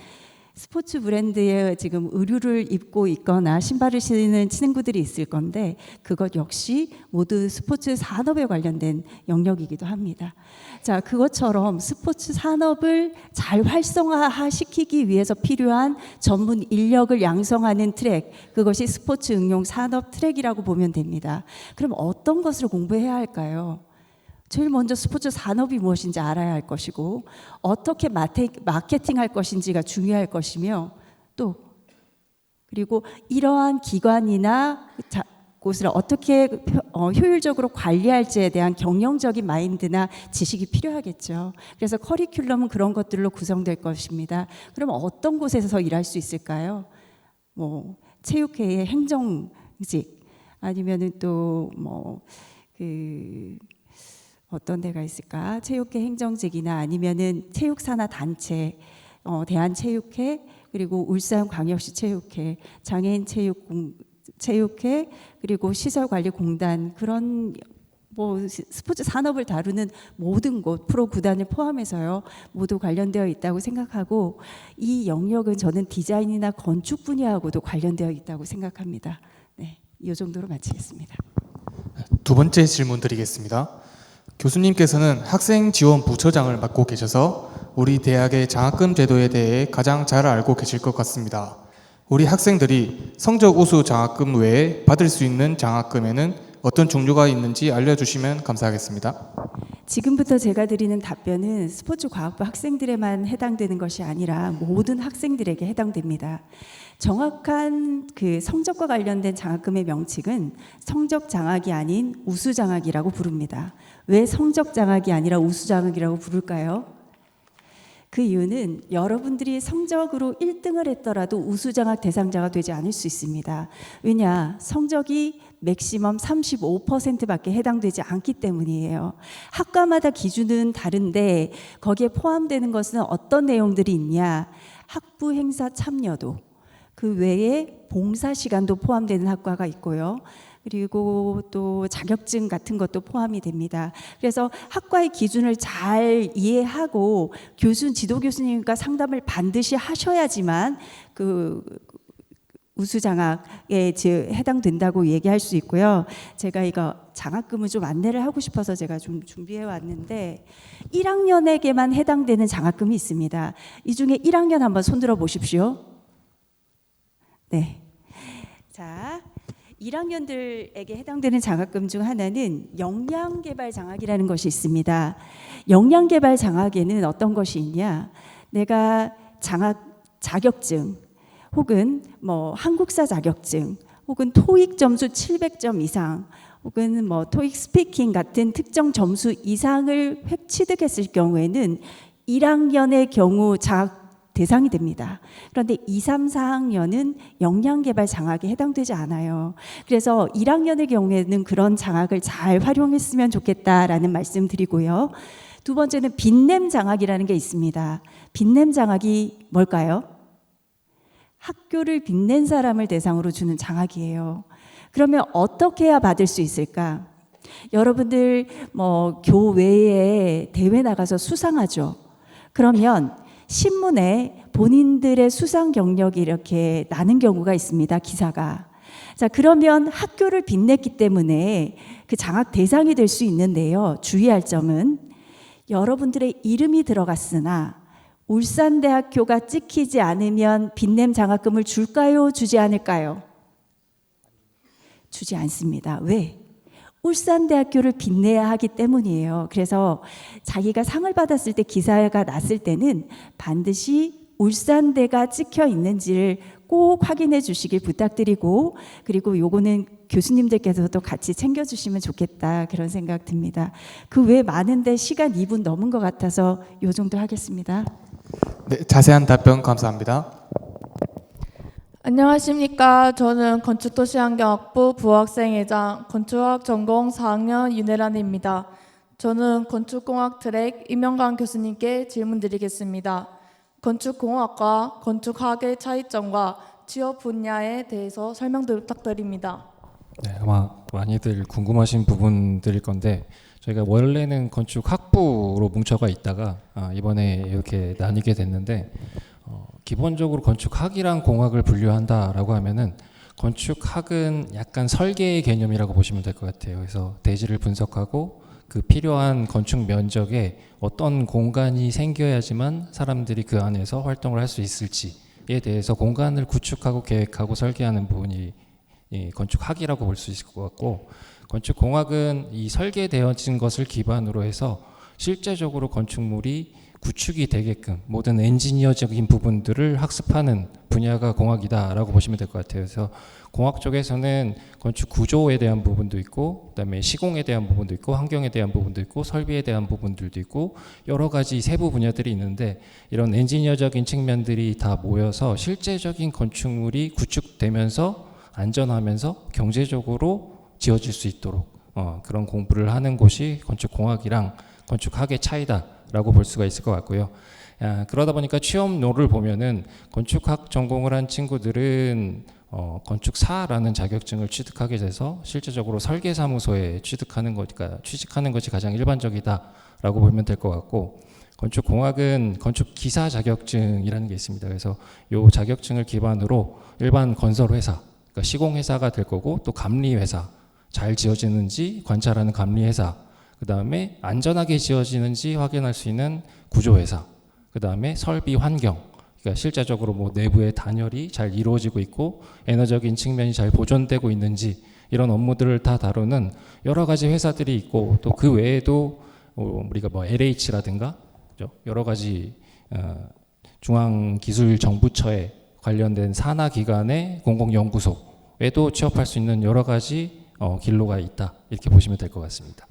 S9: 스포츠 브랜드에 지금 의류를 입고 있거나 신발을 신는 친구들이 있을 건데 그것 역시 모두 스포츠 산업에 관련된 영역이기도 합니다. 자, 그것처럼 스포츠 산업을 잘 활성화시키기 위해서 필요한 전문 인력을 양성하는 트랙, 그것이 스포츠 응용 산업 트랙이라고 보면 됩니다. 그럼 어떤 것을 공부해야 할까요? 제일 먼저 스포츠 산업이 무엇인지 알아야 할 것이고 어떻게 마케팅할 것인지가 중요할 것이며 또 그리고 이러한 기관이나 곳을 어떻게 효율적으로 관리할지에 대한 경영적인 마인드나 지식이 필요하겠죠. 그래서 커리큘럼은 그런 것들로 구성될 것입니다. 그럼 어떤 곳에서 일할 수 있을까요? 뭐 체육회의 행정직 아니면은 또 뭐 어떤 데가 있을까? 체육회 행정직이나 아니면은 체육산하 단체, 대한체육회 그리고 울산광역시 체육회, 장애인 체육회 그리고 시설관리공단 그런 뭐 스포츠 산업을 다루는 모든 곳 프로 구단을 포함해서요 모두 관련되어 있다고 생각하고 이 영역은 저는 디자인이나 건축 분야하고도 관련되어 있다고 생각합니다. 네, 이 정도로 마치겠습니다.
S8: 두 번째 질문 드리겠습니다. 교수님께서는 학생 지원 부처장을 맡고 계셔서 우리 대학의 장학금 제도에 대해 가장 잘 알고 계실 것 같습니다. 우리 학생들이 성적 우수 장학금 외에 받을 수 있는 장학금에는 어떤 종류가 있는지 알려주시면 감사하겠습니다.
S9: 지금부터 제가 드리는 답변은 스포츠 과학부 학생들에만 해당되는 것이 아니라 모든 학생들에게 해당됩니다. 정확한 그 성적과 관련된 장학금의 명칭은 성적 장학이 아닌 우수 장학이라고 부릅니다. 왜 성적 장학이 아니라 우수 장학이라고 부를까요? 그 이유는 여러분들이 성적으로 1등을 했더라도 우수 장학 대상자가 되지 않을 수 있습니다. 왜냐? 성적이 맥시멈 35%밖에 해당되지 않기 때문이에요. 학과마다 기준은 다른데 거기에 포함되는 것은 어떤 내용들이 있냐? 학부 행사 참여도, 그 외에 봉사 시간도 포함되는 학과가 있고요. 그리고 또 자격증 같은 것도 포함이 됩니다. 그래서 학과의 기준을 잘 이해하고 지도 교수님과 상담을 반드시 하셔야지만 그 우수장학에 해당된다고 얘기할 수 있고요. 제가 이거 장학금을 좀 안내를 하고 싶어서 제가 좀 준비해 왔는데 1학년에게만 해당되는 장학금이 있습니다. 이 중에 1학년 한번 손들어 보십시오. 네. 자, 1학년들에게 해당되는 장학금 중 하나는 역량개발 장학이라는 것이 있습니다. 역량개발 장학에는 어떤 것이 있냐? 내가 자격증 혹은 뭐 한국사 자격증 혹은 토익 점수 700점 이상 혹은 뭐 토익 스피킹 같은 특정 점수 이상을 취득했을 경우에는 1학년의 경우 장학 대상이 됩니다. 그런데 2, 3, 4학년은 역량개발 장학에 해당되지 않아요. 그래서 1학년의 경우에는 그런 장학을 잘 활용했으면 좋겠다라는 말씀 드리고요. 두 번째는 빛냄 장학이라는 게 있습니다. 빛냄 장학이 뭘까요? 학교를 빛낸 사람을 대상으로 주는 장학이에요. 그러면 어떻게 해야 받을 수 있을까? 여러분들 뭐 교외에 대회 나가서 수상하죠. 그러면 신문에 본인들의 수상 경력이 이렇게 나는 경우가 있습니다. 기사가. 자, 그러면 학교를 빛냈기 때문에 그 장학 대상이 될 수 있는데요. 주의할 점은 여러분들의 이름이 들어갔으나 울산대학교가 찍히지 않으면 빛냄 장학금을 줄까요? 주지 않을까요? 주지 않습니다. 왜? 울산대학교를 빛내야 하기 때문이에요. 그래서 자기가 상을 받았을 때 기사가 났을 때는 반드시 울산대가 찍혀 있는지를 꼭 확인해 주시길 부탁드리고 그리고 요거는 교수님들께서도 같이 챙겨주시면 좋겠다 그런 생각 듭니다. 그 외에 많은데 시간 2분 넘은 것 같아서 요 정도 하겠습니다.
S8: 네, 자세한 답변 감사합니다.
S10: 안녕하십니까. 저는 건축도시환경학부 부학생회장 건축학 전공 4학년 윤혜란입니다. 저는 건축공학 트랙 임영관 교수님께 질문드리겠습니다. 건축공학과 건축학의 차이점과 취업 분야에 대해서 설명 부탁드립니다.
S11: 네, 아마 많이들 궁금하신 부분들일 건데 저희가 원래는 건축학부로 뭉쳐가 있다가 이번에 이렇게 나뉘게 됐는데 기본적으로 건축학이랑 공학을 분류한다라고 하면은 건축학은 약간 설계의 개념이라고 보시면 될 것 같아요. 그래서 대지를 분석하고 그 필요한 건축 면적에 어떤 공간이 생겨야지만 사람들이 그 안에서 활동을 할 수 있을지에 대해서 공간을 구축하고 계획하고 설계하는 부분이 이 건축학이라고 볼 수 있을 것 같고, 건축공학은 이 설계되어진 것을 기반으로 해서 실제적으로 건축물이 구축이 되게끔 모든 엔지니어적인 부분들을 학습하는 분야가 공학이다라고 보시면 될 것 같아요. 그래서 공학 쪽에서는 건축 구조에 대한 부분도 있고, 그다음에 시공에 대한 부분도 있고, 환경에 대한 부분도 있고, 설비에 대한 부분들도 있고, 여러 가지 세부 분야들이 있는데 이런 엔지니어적인 측면들이 다 모여서 실제적인 건축물이 구축되면서 안전하면서 경제적으로 지어질 수 있도록 그런 공부를 하는 곳이 건축공학이랑 건축학의 차이다라고 볼 수가 있을 것 같고요. 그러다 보니까 취업로를 보면은 건축학 전공을 한 친구들은 건축사라는 자격증을 취득하게 돼서 실제적으로 설계사무소에 취직하는 것이 가장 일반적이다라고 보면 될 것 같고, 건축공학은 건축기사 자격증이라는 게 있습니다. 그래서 이 자격증을 기반으로 일반 건설회사, 그러니까 시공회사가 될 거고, 또 감리회사, 잘 지어지는지 관찰하는 감리회사, 그 다음에 안전하게 지어지는지 확인할 수 있는 구조회사, 그 다음에 설비 환경, 그러니까 실제적으로 뭐 내부의 단열이 잘 이루어지고 있고 에너적인 측면이 잘 보존되고 있는지, 이런 업무들을 다 다루는 여러 가지 회사들이 있고, 또 그 외에도 우리가 뭐 LH라든가 여러 가지 중앙기술정부처에 관련된 산하기관의 공공연구소에도 취업할 수 있는 여러 가지 길로가 있다, 이렇게 보시면 될 것 같습니다.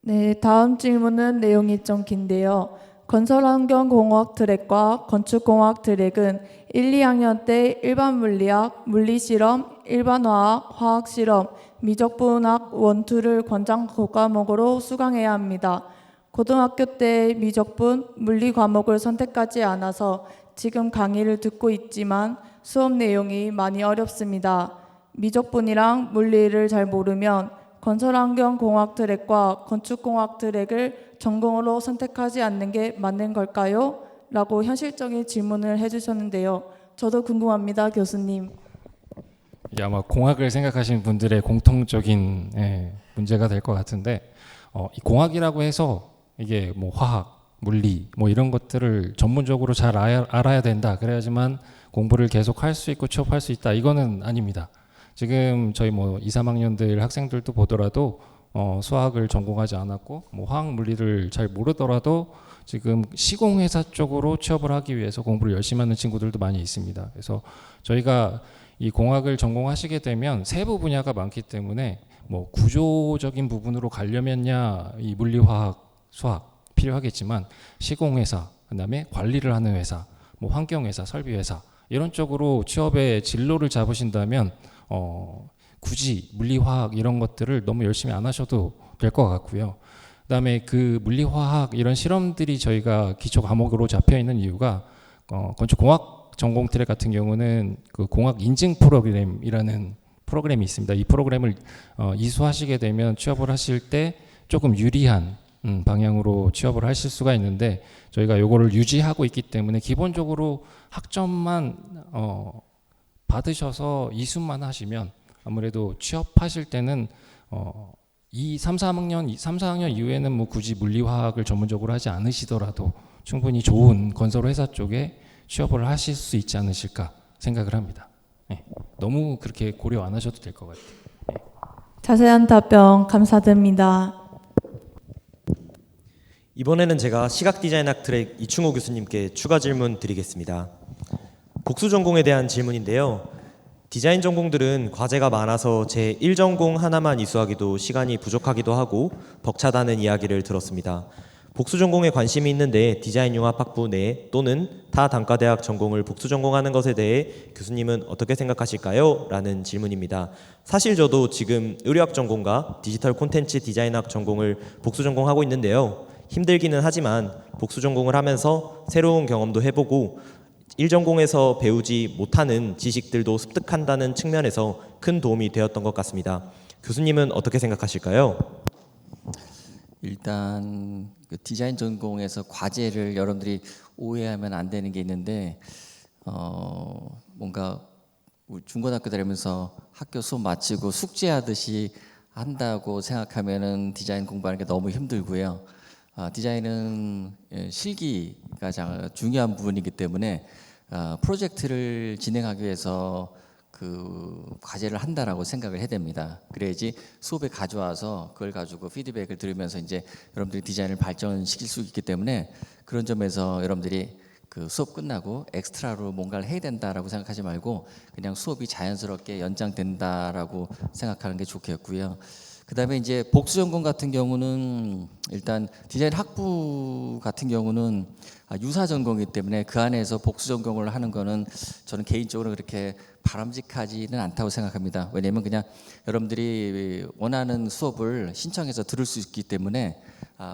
S10: 네, 다음 질문은 내용이 좀 긴데요. 건설환경공학 트랙과 건축공학 트랙은 1, 2학년 때 일반 물리학, 물리실험, 일반화학, 화학실험, 미적분학 원투를 권장 과목으로 수강해야 합니다. 고등학교 때 미적분, 물리 과목을 선택하지 않아서 지금 강의를 듣고 있지만 수업 내용이 많이 어렵습니다. 미적분이랑 물리를 잘 모르면 건설환경공학 트랙과 건축공학 트랙을 전공으로 선택하지 않는 게 맞는 걸까요? 라고 현실적인 질문을 해주셨는데요. 저도 궁금합니다, 교수님.
S11: 이게 아마 공학을 생각하시는 분들의 공통적인 문제가 될 것 같은데, 이 공학이라고 해서 이게 뭐 화학, 물리 뭐 이런 것들을 전문적으로 잘 알아야 된다, 그래야지만 공부를 계속 할 수 있고 취업할 수 있다, 이거는 아닙니다. 지금 저희 뭐 2, 3학년들 학생들도 보더라도 수학을 전공하지 않았고 뭐 화학 물리를 잘 모르더라도 지금 시공회사 쪽으로 취업을 하기 위해서 공부를 열심히 하는 친구들도 많이 있습니다. 그래서 저희가 이 공학을 전공하시게 되면 세부 분야가 많기 때문에 뭐 구조적인 부분으로 가려면야 이 물리, 화학, 수학 필요하겠지만 시공회사, 그다음에 관리를 하는 회사, 뭐 환경회사, 설비회사 이런 쪽으로 취업의 진로를 잡으신다면 굳이 물리, 화학 이런 것들을 너무 열심히 안 하셔도 될 것 같고요. 그다음에 그 물리, 화학 이런 실험들이 저희가 기초 과목으로 잡혀 있는 이유가 건축공학 전공 트랙 같은 경우는 그 공학 인증 프로그램이라는 프로그램이 있습니다. 이 프로그램을 이수하시게 되면 취업을 하실 때 조금 유리한 방향으로 취업을 하실 수가 있는데, 저희가 요거를 유지하고 있기 때문에 기본적으로 학점만 받으셔서 이수만 하시면 아무래도 취업하실 때는 3, 4학년 이후에는 뭐 굳이 물리화학을 전문적으로 하지 않으시더라도 충분히 좋은 건설회사 쪽에 취업을 하실 수 있지 않으실까 생각을 합니다. 네. 너무 그렇게 고려 안 하셔도 될 것 같아요. 네.
S10: 자세한 답변 감사드립니다.
S2: 이번에는 제가 시각디자인학 트랙 이충호 교수님께 추가 질문 드리겠습니다. 복수 전공에 대한 질문인데요. 디자인 전공들은 과제가 많아서 제1전공 하나만 이수하기도 시간이 부족하기도 하고 벅차다는 이야기를 들었습니다. 복수 전공에 관심이 있는데 디자인 융합학부 내 또는 타 단과대학 전공을 복수 전공하는 것에 대해 교수님은 어떻게 생각하실까요? 라는 질문입니다. 사실 저도 지금 의료학 전공과 디지털 콘텐츠 디자인학 전공을 복수 전공하고 있는데요. 힘들기는 하지만 복수 전공을 하면서 새로운 경험도 해보고 1전공에서 배우지 못하는 지식들도 습득한다는 측면에서 큰 도움이 되었던 것 같습니다. 교수님은 어떻게 생각하실까요?
S4: 일단 그 디자인 전공에서 과제를 여러분들이 오해하면 안 되는 게 있는데 뭔가 우리 중고등학교 다니면서 학교 수업 마치고 숙제하듯이 한다고 생각하면은 디자인 공부하는 게 너무 힘들고요. 디자인은 실기가 중요한 부분이기 때문에 프로젝트를 진행하기 위해서 그 과제를 한다라고 생각을 해야 됩니다. 그래야지 수업에 가져와서 그걸 가지고 피드백을 들으면서 이제 여러분들이 디자인을 발전시킬 수 있기 때문에 그런 점에서 여러분들이 그 수업 끝나고 엑스트라로 뭔가를 해야 된다라고 생각하지 말고 그냥 수업이 자연스럽게 연장된다라고 생각하는 게 좋겠고요. 그다음에 이제 복수 전공 같은 경우는 일단 디자인 학부 같은 경우는 유사 전공이기 때문에 그 안에서 복수 전공을 하는 거는 저는 개인적으로 그렇게 바람직하지는 않다고 생각합니다. 왜냐하면 그냥 여러분들이 원하는 수업을 신청해서 들을 수 있기 때문에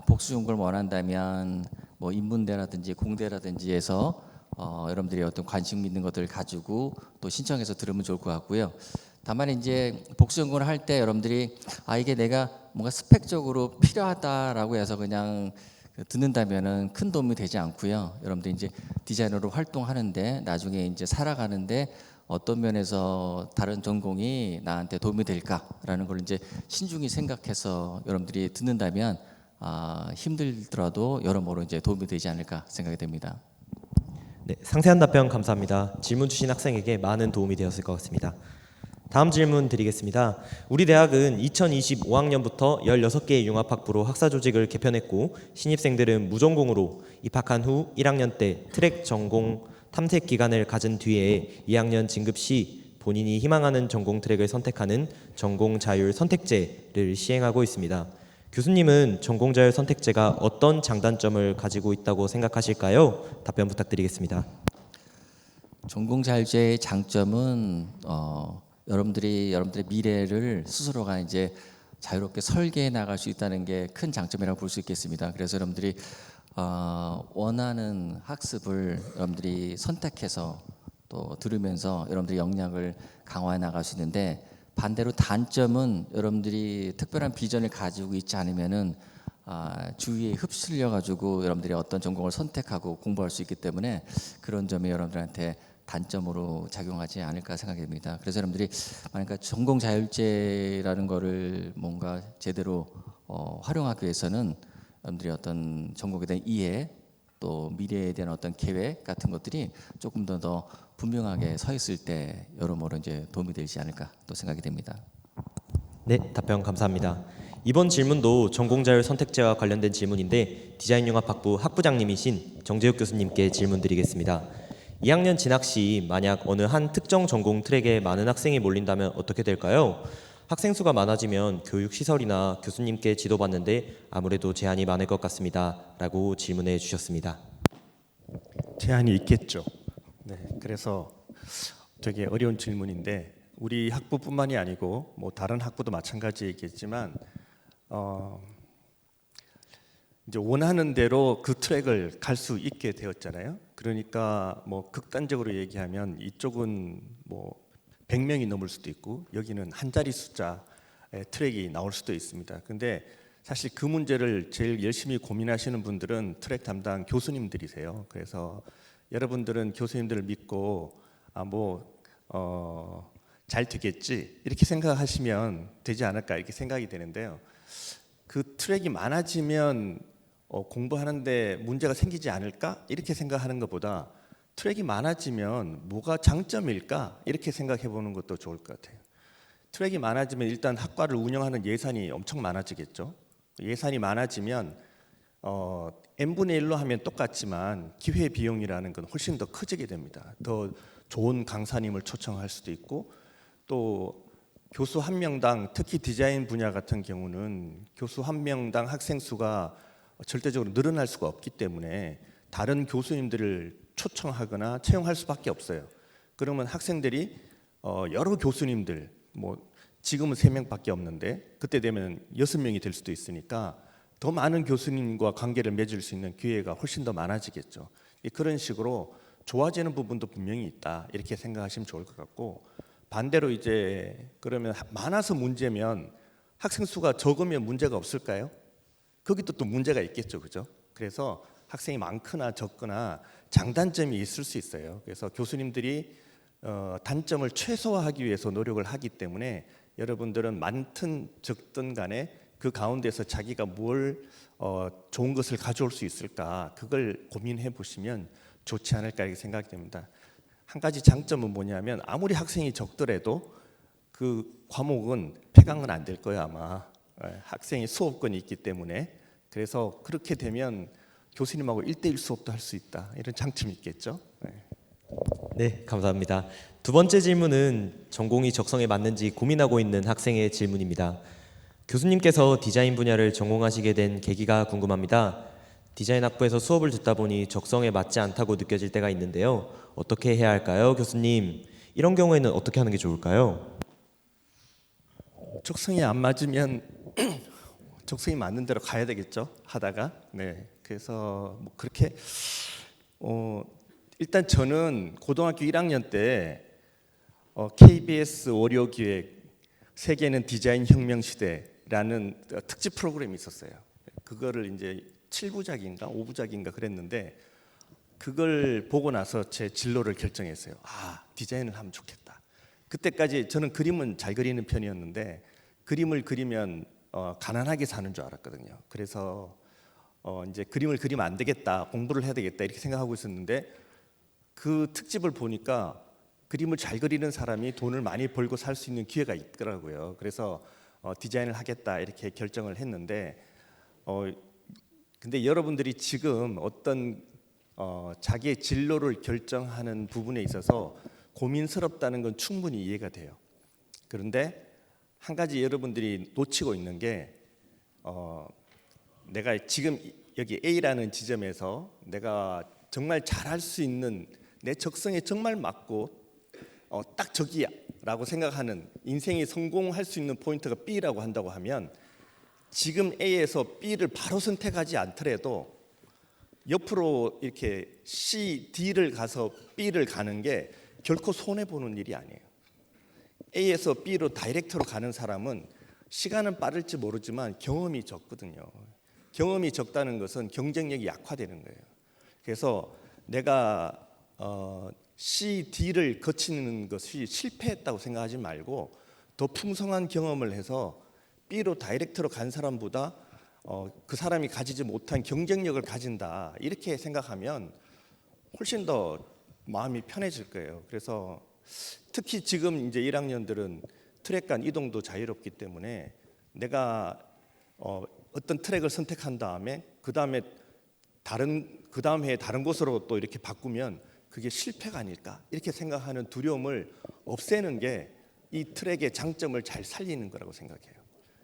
S4: 복수 전공을 원한다면 뭐 인문대라든지 공대라든지 해서 여러분들이 어떤 관심 있는 것들을 가지고 또 신청해서 들으면 좋을 것 같고요. 다만 이제 복수 전공을 할 때 여러분들이 이게 내가 뭔가 스펙적으로 필요하다라고 해서 그냥 듣는다면은 큰 도움이 되지 않고요. 여러분들이 이제 디자이너로 활동하는데 나중에 이제 살아가는데 어떤 면에서 다른 전공이 나한테 도움이 될까라는 걸 이제 신중히 생각해서 여러분들이 듣는다면 힘들더라도 여러모로 이제 도움이 되지 않을까 생각이 됩니다.
S2: 네, 상세한 답변 감사합니다. 질문 주신 학생에게 많은 도움이 되었을 것 같습니다. 다음 질문 드리겠습니다. 우리 대학은 2025학년부터 16개의 융합학부로 학사 조직을 개편했고 신입생들은 무전공으로 입학한 후 1학년 때 트랙 전공 탐색 기간을 가진 뒤에 2학년 진급 시 본인이 희망하는 전공 트랙을 선택하는 전공 자율 선택제를 시행하고 있습니다. 교수님은 전공 자율 선택제가 어떤 장단점을 가지고 있다고 생각하실까요? 답변 부탁드리겠습니다.
S4: 전공 자율제의 장점은 여러분들의 미래를 스스로가 이제 자유롭게 설계해 나갈 수 있다는 게 큰 장점이라고 볼 수 있겠습니다. 그래서 여러분들이 원하는 학습을 여러분들이 선택해서 또 들으면서 여러분들의 역량을 강화해 나갈 수 있는데 반대로 단점은 여러분들이 특별한 비전을 가지고 있지 않으면은 주위에 흡수려 가지고 여러분들이 어떤 전공을 선택하고 공부할 수 있기 때문에 그런 점이 여러분들한테 단점으로 작용하지 않을까 생각이 됩니다. 그래서 여러분들이 만약 전공 자율제라는 거를 뭔가 제대로 활용하기 위해서는 여러분들이 어떤 전공에 대한 이해 또 미래에 대한 어떤 계획 같은 것들이 조금 더 분명하게 서 있을 때 여러모로 이제 도움이 되지 않을까 또 생각이 됩니다.
S2: 네, 답변 감사합니다. 이번 질문도 전공 자율 선택제와 관련된 질문인데 디자인융합학부 학부장님이신 정재욱 교수님께 질문 드리겠습니다. 2학년 진학 시 만약 어느 한 특정 전공 트랙에 많은 학생이 몰린다면 어떻게 될까요? 학생 수가 많아지면 교육 시설이나 교수님께 지도받는데 아무래도 제한이 많을 것 같습니다. 라고 질문해 주셨습니다.
S3: 제한이 있겠죠. 네, 그래서 되게 어려운 질문인데 우리 학부뿐만이 아니고 뭐 다른 학부도 마찬가지겠지만 이제 원하는 대로 그 트랙을 갈 수 있게 되었잖아요. 그러니까 뭐 극단적으로 얘기하면 이쪽은 뭐 100명이 넘을 수도 있고 여기는 한 자리 숫자의 트랙이 나올 수도 있습니다. 근데 사실 그 문제를 제일 열심히 고민하시는 분들은 트랙 담당 교수님들이세요. 그래서 여러분들은 교수님들을 믿고 잘 되겠지 이렇게 생각하시면 되지 않을까 이렇게 생각이 되는데요. 그 트랙이 많아지면 공부하는데 문제가 생기지 않을까 이렇게 생각하는 것보다 트랙이 많아지면 뭐가 장점일까 이렇게 생각해 보는 것도 좋을 것 같아요. 트랙이 많아지면 일단 학과를 운영하는 예산이 엄청 많아지겠죠. 예산이 많아지면 n분의 1로 하면 똑같지만 기회 비용이라는 건 훨씬 더 커지게 됩니다. 더 좋은 강사님을 초청할 수도 있고 또 교수 한 명당 특히 디자인 분야 같은 경우는 교수 한 명당 학생 수가 절대적으로 늘어날 수가 없기 때문에 다른 교수님들을 초청하거나 채용할 수밖에 없어요. 그러면 학생들이 여러 교수님들 지금은 3명밖에 없는데 그때 되면 6명이 될 수도 있으니까 더 많은 교수님과 관계를 맺을 수 있는 기회가 훨씬 더 많아지겠죠. 그런 식으로 좋아지는 부분도 분명히 있다 이렇게 생각하시면 좋을 것 같고, 반대로 이제 그러면 많아서 문제면 학생 수가 적으면 문제가 없을까요? 거기도 또 문제가 있겠죠, 그죠? 그래서 학생이 많거나 적거나 장단점이 있을 수 있어요. 그래서 교수님들이 단점을 최소화하기 위해서 노력을 하기 때문에 여러분들은 많든 적든 간에 그 가운데서 자기가 뭘 좋은 것을 가져올 수 있을까, 그걸 고민해 보시면 좋지 않을까 이렇게 생각이 됩니다. 한 가지 장점은 뭐냐면 아무리 학생이 적더라도 그 과목은 폐강은 안 될 거예요, 아마. 학생이 수업권이 있기 때문에. 그래서 그렇게 되면 교수님하고 1대1 수업도 할 수 있다, 이런 장점이 있겠죠.
S2: 네, 감사합니다. 두 번째 질문은 전공이 적성에 맞는지 고민하고 있는 학생의 질문입니다. 교수님께서 디자인 분야를 전공하시게 된 계기가 궁금합니다. 디자인 학부에서 수업을 듣다 보니 적성에 맞지 않다고 느껴질 때가 있는데요. 어떻게 해야 할까요, 교수님? 이런 경우에는 어떻게 하는 게 좋을까요?
S3: 적성이 안 맞으면 적성이 맞는 대로 가야 되겠죠, 하다가. 네, 그래서 뭐 그렇게 일단 저는 고등학교 1학년 때 KBS 오디오기획 세계는 디자인 혁명 시대라는 특집 프로그램이 있었어요. 그거를 이제 7부작인가 5부작인가 그랬는데, 그걸 보고 나서 제 진로를 결정했어요. 아, 디자인을 하면 좋겠다. 그때까지 저는 그림은 잘 그리는 편이었는데 그림을 그리면 가난하게 사는 줄 알았거든요. 그래서 이제 그림을 그리면 안 되겠다, 공부를 해야 되겠다 이렇게 생각하고 있었는데, 그 특집을 보니까 그림을 잘 그리는 사람이 돈을 많이 벌고 살 수 있는 기회가 있더라고요. 그래서 디자인을 하겠다 이렇게 결정을 했는데, 근데 여러분들이 지금 어떤 자기의 진로를 결정하는 부분에 있어서 고민스럽다는 건 충분히 이해가 돼요. 그런데 한 가지 여러분들이 놓치고 있는 게, 내가 지금 여기 A라는 지점에서 내가 정말 잘할 수 있는, 내 적성에 정말 맞고 딱 저기야라고 생각하는, 인생이 성공할 수 있는 포인트가 B라고 한다고 하면, 지금 A에서 B를 바로 선택하지 않더라도 옆으로 이렇게 C, D를 가서 B를 가는 게 결코 손해 보는 일이 아니에요. A에서 B로 다이렉트로 가는 사람은 시간은 빠를지 모르지만 경험이 적거든요. 경험이 적다는 것은 경쟁력이 약화되는 거예요. 그래서 내가 C, D를 거치는 것이 실패했다고 생각하지 말고 더 풍성한 경험을 해서 B로 다이렉트로 간 사람보다 그 사람이 가지지 못한 경쟁력을 가진다, 이렇게 생각하면 훨씬 더 마음이 편해질 거예요. 그래서 특히 지금 이제 1학년들은 트랙 간 이동도 자유롭기 때문에 내가 어떤 트랙을 선택한 다음에 그 다음 해에 다른 곳으로 또 이렇게 바꾸면 그게 실패가 아닐까 이렇게 생각하는 두려움을 없애는 게 이 트랙의 장점을 잘 살리는 거라고 생각해요.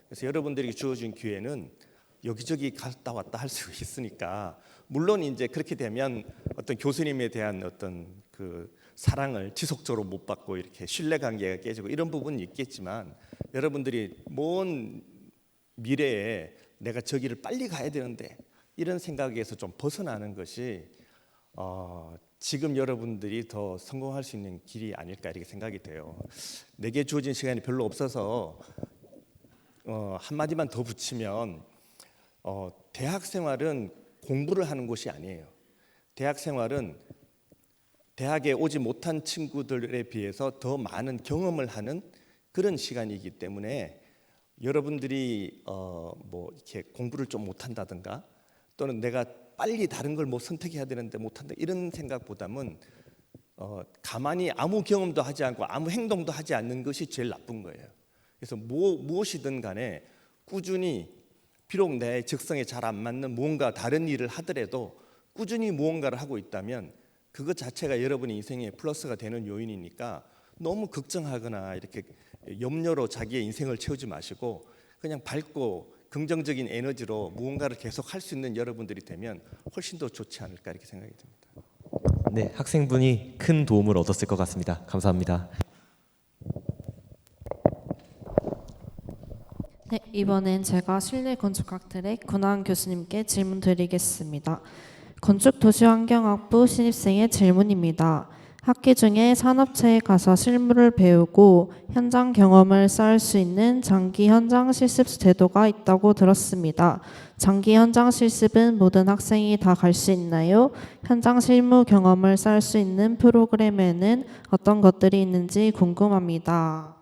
S3: 그래서 여러분들에게 주어진 기회는 여기저기 갔다 왔다 할 수 있으니까, 물론 이제 그렇게 되면 어떤 교수님에 대한 어떤 그 사랑을 지속적으로 못 받고 이렇게 신뢰관계가 깨지고 이런 부분이 있겠지만, 여러분들이 먼 미래에 내가 저기를 빨리 가야 되는데 이런 생각에서 좀 벗어나는 것이 지금 여러분들이 더 성공할 수 있는 길이 아닐까 이렇게 생각이 돼요. 내게 주어진 시간이 별로 없어서 한마디만 더 붙이면, 대학 생활은 공부를 하는 곳이 아니에요. 대학 생활은 대학에 오지 못한 친구들에 비해서 더 많은 경험을 하는 그런 시간이기 때문에, 여러분들이 뭐 이렇게 공부를 좀 못한다든가 또는 내가 빨리 다른 걸 뭐 선택해야 되는데 못한다 이런 생각보다는 가만히 아무 경험도 하지 않고 아무 행동도 하지 않는 것이 제일 나쁜 거예요. 그래서 무엇이든 간에 꾸준히, 비록 내 적성에 잘 안 맞는 무언가 다른 일을 하더라도 꾸준히 무언가를 하고 있다면 그것 자체가 여러분의 인생에 플러스가 되는 요인이니까, 너무 걱정하거나 이렇게 염려로 자기의 인생을 채우지 마시고 그냥 밝고 긍정적인 에너지로 무언가를 계속 할 수 있는 여러분들이 되면 훨씬 더 좋지 않을까 이렇게 생각이 듭니다.
S2: 네, 학생분이 큰 도움을 얻었을 것 같습니다. 감사합니다.
S5: 네, 이번엔 제가 실내 건축학 트랙 권한 교수님께 질문 드리겠습니다. 건축도시환경학부 신입생의 질문입니다. 학기 중에 산업체에 가서 실무를 배우고 현장 경험을 쌓을 수 있는 장기 현장 실습 제도가 있다고 들었습니다. 장기 현장 실습은 모든 학생이 다 갈 수 있나요? 현장 실무 경험을 쌓을 수 있는 프로그램에는 어떤 것들이 있는지 궁금합니다.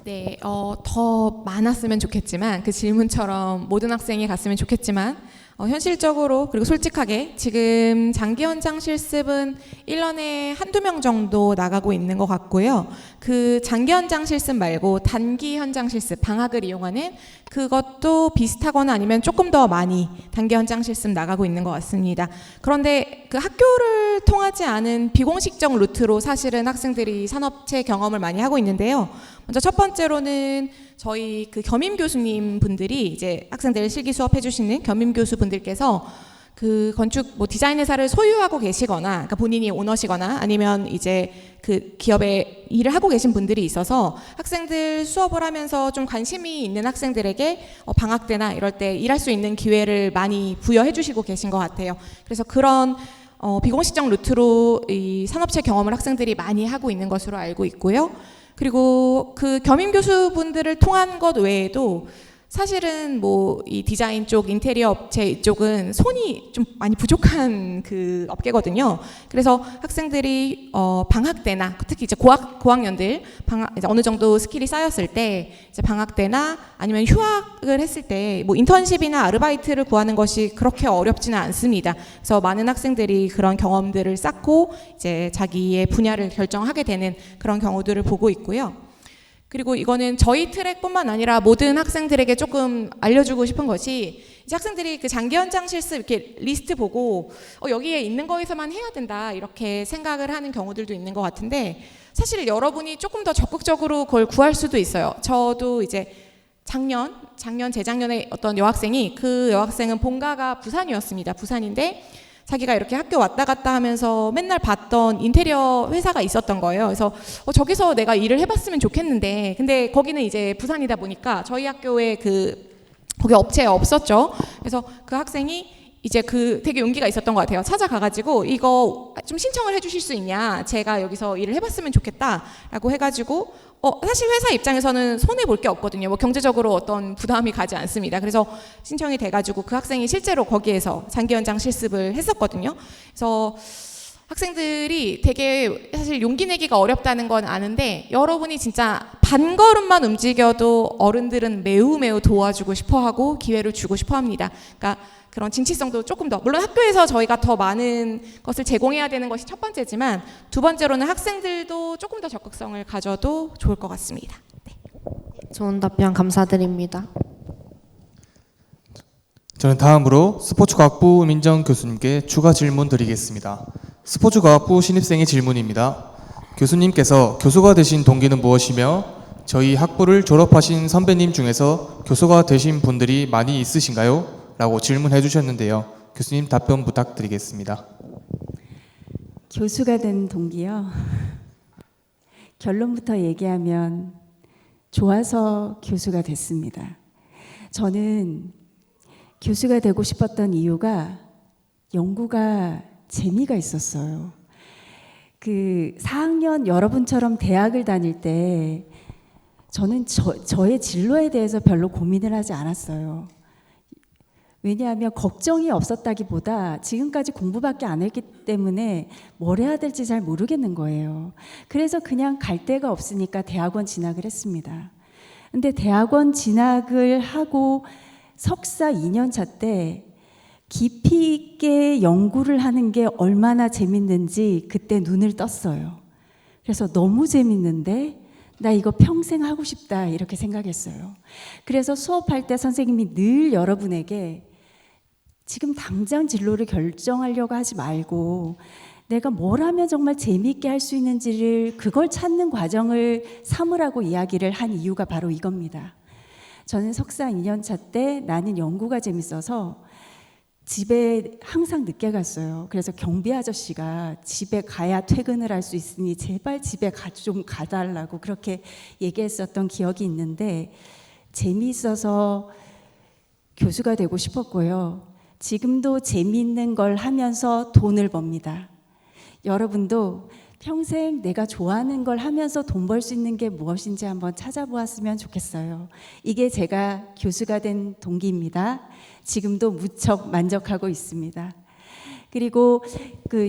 S6: 네, 더 많았으면 좋겠지만 그 질문처럼 모든 학생이 갔으면 좋겠지만 현실적으로 그리고 솔직하게 지금 장기 현장 실습은 1년에 한두 명 정도 나가고 있는 것 같고요. 그 장기 현장 실습 말고 단기 현장 실습, 방학을 이용하는 그것도 비슷하거나 아니면 조금 더 많이 단기 현장 실습 나가고 있는 것 같습니다. 그런데 그 학교를 통하지 않은 비공식적 루트로 사실은 학생들이 산업체 경험을 많이 하고 있는데요. 먼저 첫 번째로는 저희 그 겸임 교수님 분들이 이제 학생들 실기 수업 해주시는 겸임 교수 분들께서 그 건축 뭐 디자인 회사를 소유하고 계시거나, 그러니까 본인이 오너시거나 아니면 이제 그 기업에 일을 하고 계신 분들이 있어서 학생들 수업을 하면서 좀 관심이 있는 학생들에게 방학 때나 이럴 때 일할 수 있는 기회를 많이 부여해 주시고 계신 것 같아요. 그래서 그런 비공식적 루트로 이 산업체 경험을 학생들이 많이 하고 있는 것으로 알고 있고요. 그리고 그 겸임 교수분들을 통한 것 외에도 사실은 뭐 이 디자인 쪽, 인테리어 업체 이쪽은 손이 좀 많이 부족한 그 업계거든요. 그래서 학생들이 방학 때나 특히 이제 고학년들 방학 이제 어느 정도 스킬이 쌓였을 때 이제 방학 때나 아니면 휴학을 했을 때 뭐 인턴십이나 아르바이트를 구하는 것이 그렇게 어렵지는 않습니다. 그래서 많은 학생들이 그런 경험들을 쌓고 이제 자기의 분야를 결정하게 되는 그런 경우들을 보고 있고요. 그리고 이거는 저희 트랙뿐만 아니라 모든 학생들에게 조금 알려주고 싶은 것이 이제 학생들이 그 장기 현장 실습 이렇게 리스트 보고 여기에 있는 거에서만 해야 된다 이렇게 생각을 하는 경우들도 있는 것 같은데 사실 여러분이 조금 더 적극적으로 그걸 구할 수도 있어요. 저도 이제 작년, 재작년에 어떤 여학생이 그 여학생은 본가가 부산이었습니다. 부산인데 자기가 이렇게 학교 왔다 갔다 하면서 맨날 봤던 인테리어 회사가 있었던 거예요. 그래서 저기서 내가 일을 해봤으면 좋겠는데, 근데 거기는 이제 부산이다 보니까 저희 학교에 거기 업체에 없었죠. 그래서 그 학생이 이제 되게 용기가 있었던 것 같아요. 찾아가가지고 이거 좀 신청을 해주실 수 있냐? 제가 여기서 일을 해봤으면 좋겠다라고 해가지고 사실 회사 입장에서는 손해 볼 게 없거든요. 뭐 경제적으로 어떤 부담이 가지 않습니다. 그래서 신청이 돼가지고 그 학생이 실제로 거기에서 장기 현장 실습을 했었거든요. 그래서 학생들이 되게 사실 용기 내기가 어렵다는 건 아는데 여러분이 진짜 반걸음만 움직여도 어른들은 매우 도와주고 싶어하고 기회를 주고 싶어합니다. 그러니까 그런 진취성도 조금 더, 물론 학교에서 저희가 더 많은 것을 제공해야 되는 것이 첫 번째지만 두 번째로는 학생들도 조금 더 적극성을 가져도 좋을 것 같습니다. 네.
S5: 좋은 답변 감사드립니다.
S8: 저는 다음으로 스포츠과학부 우민정 교수님께 추가 질문 드리겠습니다. 스포츠과학부 신입생의 질문입니다. 교수님께서 교수가 되신 동기는 무엇이며 저희 학부를 졸업하신 선배님 중에서 교수가 되신 분들이 많이 있으신가요? 라고 질문해 주셨는데요. 교수님 답변 부탁드리겠습니다.
S9: 교수가 된 동기요. 결론부터 얘기하면 좋아서 교수가 됐습니다. 저는 교수가 되고 싶었던 이유가 연구가 재미가 있었어요. 그 4학년 여러분처럼 대학을 다닐 때 저는 저의 진로에 대해서 별로 고민을 하지 않았어요. 왜냐하면 걱정이 없었다기보다 지금까지 공부밖에 안 했기 때문에 뭘 해야 될지 잘 모르겠는 거예요. 그래서 그냥 갈 데가 없으니까 대학원 진학을 했습니다. 근데 대학원 진학을 하고 석사 2년차 때 깊이 있게 연구를 하는 게 얼마나 재밌는지 그때 눈을 떴어요. 그래서 너무 재밌는데 나 이거 평생 하고 싶다 이렇게 생각했어요. 그래서 수업할 때 선생님이 늘 여러분에게 지금 당장 진로를 결정하려고 하지 말고 내가 뭘 하면 정말 재미있게 할 수 있는지를 그걸 찾는 과정을 삼으라고 이야기를 한 이유가 바로 이겁니다. 저는 석사 2년차 때 나는 연구가 재밌어서 집에 항상 늦게 갔어요. 그래서 경비 아저씨가 집에 가야 퇴근을 할 수 있으니 제발 집에 좀 가달라고 그렇게 얘기했었던 기억이 있는데 재미있어서 교수가 되고 싶었고요. 지금도 재미있는 걸 하면서 돈을 법니다. 여러분도 평생 내가 좋아하는 걸 하면서 돈 벌 수 있는 게 무엇인지 한번 찾아보았으면 좋겠어요. 이게 제가 교수가 된 동기입니다. 지금도 무척 만족하고 있습니다. 그리고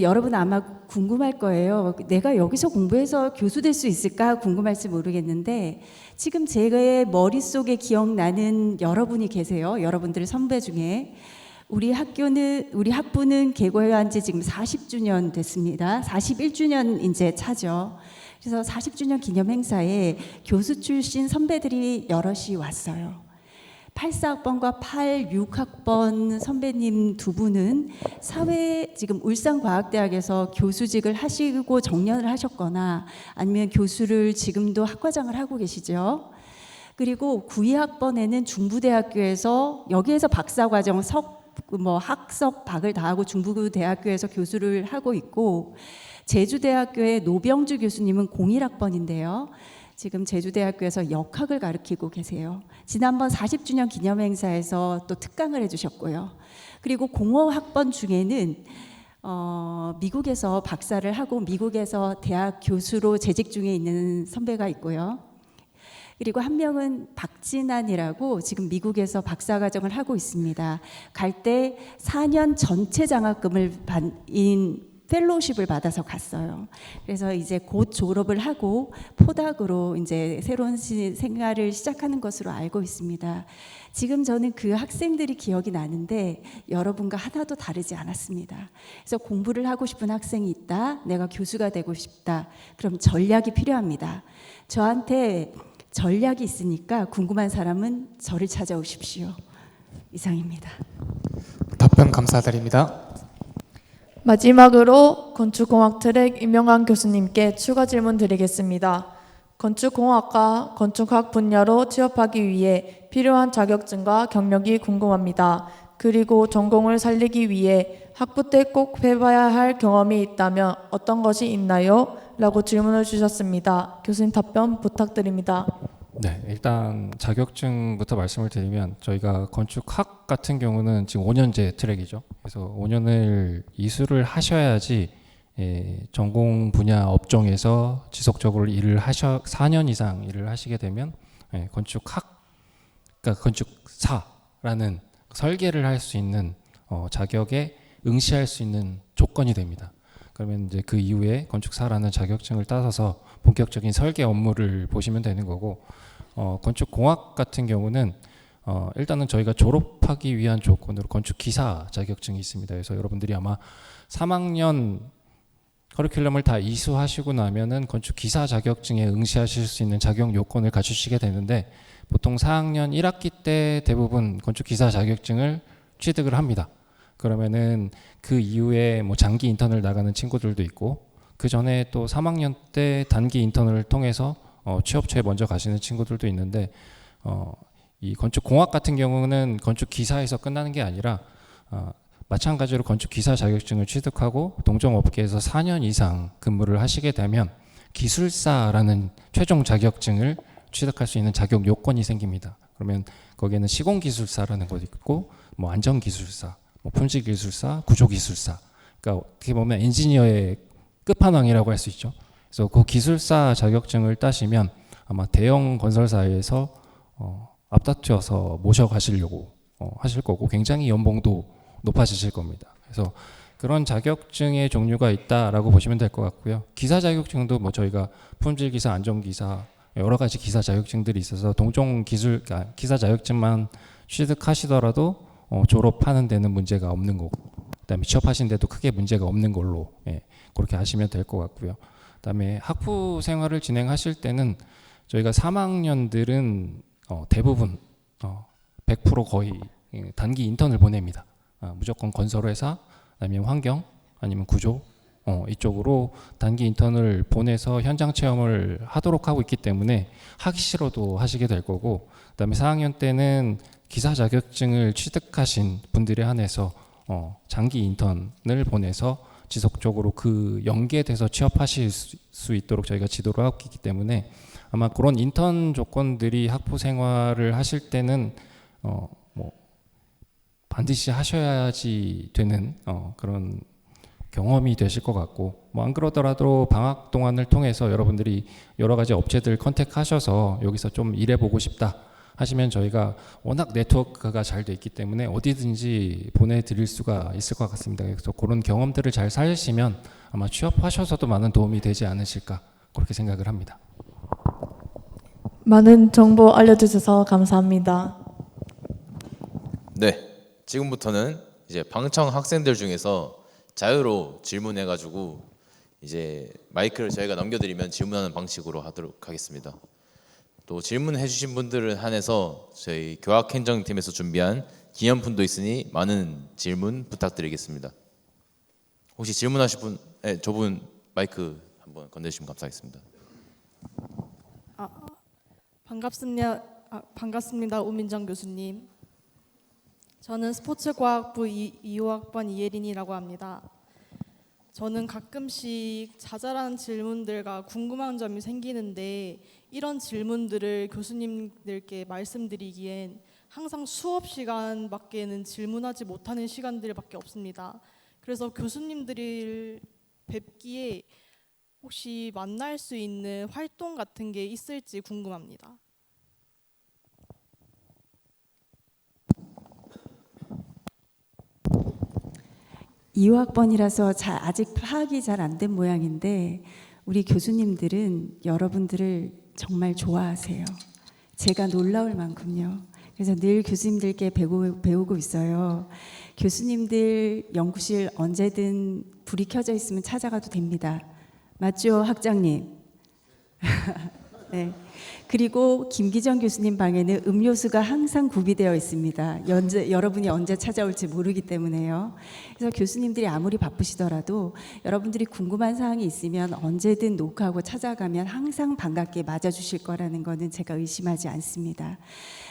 S9: 여러분 아마 궁금할 거예요. 내가 여기서 공부해서 교수 될 수 있을까 궁금할지 모르겠는데 지금 제 머릿속에 기억나는 여러분이 계세요. 여러분들 선배 중에. 우리 학부는 개교한 지 지금 40주년 됐습니다. 41주년 이제 차죠. 그래서 40주년 기념 행사에 교수 출신 선배들이 여럿이 왔어요. 84학번과 86학번 선배님 두 분은 지금 울산과학대학에서 교수직을 하시고 정년을 하셨거나 아니면 교수를 지금도 학과장을 하고 계시죠. 그리고 92학번에는 중부대학교에서 여기에서 박사과정 학석 박을 다 하고 중부대학교에서 교수를 하고 있고 제주대학교의 노병주 교수님은 01학번인데요. 지금 제주대학교에서 역학을 가르치고 계세요. 지난번 40주년 기념행사에서 또 특강을 해주셨고요. 그리고 05학번 중에는 미국에서 박사를 하고 미국에서 대학 교수로 재직 중에 있는 선배가 있고요. 그리고 한 명은 박진환이라고 지금 미국에서 박사과정을 하고 있습니다. 갈 때 4년 전체 장학금을 펠로우십을 받아서 갔어요. 그래서 이제 곧 졸업을 하고 포닥으로 이제 새로운 생활을 시작하는 것으로 알고 있습니다. 지금 저는 그 학생들이 기억이 나는데 여러분과 하나도 다르지 않았습니다. 그래서 공부를 하고 싶은 학생이 있다. 내가 교수가 되고 싶다. 그럼 전략이 필요합니다. 저한테 전략이 있으니까 궁금한 사람은 저를 찾아오십시오. 이상입니다.
S8: 답변 감사드립니다.
S10: 마지막으로 건축공학 트랙 임영환 교수님께 추가 질문 드리겠습니다. 건축공학과 건축학 분야로 취업하기 위해 필요한 자격증과 경력이 궁금합니다. 그리고 전공을 살리기 위해 학부 때 꼭 해봐야 할 경험이 있다면 어떤 것이 있나요? 라고 질문을 주셨습니다. 교수님 답변 부탁드립니다.
S11: 네, 일단 자격증부터 말씀을 드리면 저희가 건축학 같은 경우는 지금 5년제 트랙이죠. 그래서 5년을 이수를 하셔야지 전공 분야 업종에서 지속적으로 4년 이상 일을 하시게 되면 건축학, 그러니까 건축사라는 설계를 할 수 있는 자격에 응시할 수 있는 조건이 됩니다. 그러면 이제 그 이후에 건축사라는 자격증을 따서서 본격적인 설계 업무를 보시면 되는 거고, 건축공학 같은 경우는 일단은 저희가 졸업하기 위한 조건으로 건축기사 자격증이 있습니다. 그래서 여러분들이 아마 3학년 커리큘럼을 다 이수하시고 나면은 건축기사 자격증에 응시하실 수 있는 자격 요건을 갖추시게 되는데, 보통 4학년 1학기 때 대부분 건축기사 자격증을 취득을 합니다. 그러면은 그 이후에 뭐 장기 인턴을 나가는 친구들도 있고, 그 전에 또 3학년 때 단기 인턴을 통해서 취업처에 먼저 가시는 친구들도 있는데, 이 건축공학 같은 경우는 건축기사에서 끝나는 게 아니라 마찬가지로 건축기사 자격증을 취득하고 동종업계에서 4년 이상 근무를 하시게 되면 기술사라는 최종 자격증을 취득할 수 있는 자격 요건이 생깁니다. 그러면 거기에는 시공기술사라는 것도 있고, 뭐 안전기술사, 뭐 품질기술사, 구조기술사, 그러니까 어떻게 보면 엔지니어의 끝판왕이라고 할 수 있죠. 그래서 그 기술사 자격증을 따시면 아마 대형 건설사에서 앞다투어서 모셔가시려고 하실 거고, 굉장히 연봉도 높아지실 겁니다. 그래서 그런 자격증의 종류가 있다라고 보시면 될 것 같고요. 기사 자격증도 뭐 저희가 품질기사, 안전기사 여러 가지 기사 자격증들이 있어서 동종 기사 자격증만 취득하시더라도 졸업하는 데는 문제가 없는 거고, 그다음에 취업하신 데도 크게 문제가 없는 걸로 그렇게 하시면 될 것 같고요. 그다음에 학부 생활을 진행하실 때는 저희가 3학년들은 대부분 100% 거의 단기 인턴을 보냅니다. 무조건 건설회사, 아니면 환경, 아니면 구조 이쪽으로 단기 인턴을 보내서 현장 체험을 하도록 하고 있기 때문에 하기 싫어도 하시게 될 거고, 그다음에 4학년 때는 기사 자격증을 취득하신 분들에 한해서 장기 인턴을 보내서 지속적으로 그 연계돼서 취업하실 수 있도록 저희가 지도를 하고 있기 때문에 아마 그런 인턴 조건들이 학부 생활을 하실 때는 뭐 반드시 하셔야지 되는 그런 경험이 되실 것 같고, 뭐 안 그러더라도 방학 동안을 통해서 여러분들이 여러 가지 업체들 컨택하셔서 여기서 좀 일해보고 싶다 하시면 저희가 워낙 네트워크가 잘 돼 있기 때문에 어디든지 보내드릴 수가 있을 것 같습니다. 그래서 그런 경험들을 잘 살리시면 아마 취업하셔서도 많은 도움이 되지 않으실까 그렇게 생각을 합니다.
S10: 많은 정보 알려주셔서 감사합니다.
S1: 네, 지금부터는 이제 방청 학생들 중에서 자유로 질문해가지고 이제 마이크를 저희가 넘겨드리면 질문하는 방식으로 하도록 하겠습니다. 또 질문해주신 분들을 한해서 저희 교학행정팀에서 준비한 기념품도 있으니 많은 질문 부탁드리겠습니다. 혹시 질문하실 분, 네, 저분 마이크 한번 건네주시면 감사하겠습니다.
S12: 반갑습니다. 우민정 교수님. 저는 스포츠과학부 2호학번 이예린이라고 합니다. 저는 가끔씩 자잘한 질문들과 궁금한 점이 생기는데 이런 질문들을 교수님들께 말씀드리기엔 항상 수업 시간밖에는 질문하지 못하는 시간들밖에 없습니다. 그래서 교수님들을 뵙기에 혹시 만날 수 있는 활동 같은 게 있을지 궁금합니다.
S9: 이 2호학번이라서 아직 파악이 잘 안 된 모양인데 우리 교수님들은 여러분들을 정말 좋아하세요. 제가 놀라울 만큼요. 그래서 늘 교수님들께 배우고 있어요. 교수님들 연구실 언제든 불이 켜져 있으면 찾아가도 됩니다. 맞죠, 학장님? 네. 그리고 김기정 교수님 방에는 음료수가 항상 구비되어 있습니다. 여러분이 언제 찾아올지 모르기 때문에요. 그래서 교수님들이 아무리 바쁘시더라도 여러분들이 궁금한 사항이 있으면 언제든 노크하고 찾아가면 항상 반갑게 맞아주실 거라는 거는 제가 의심하지 않습니다.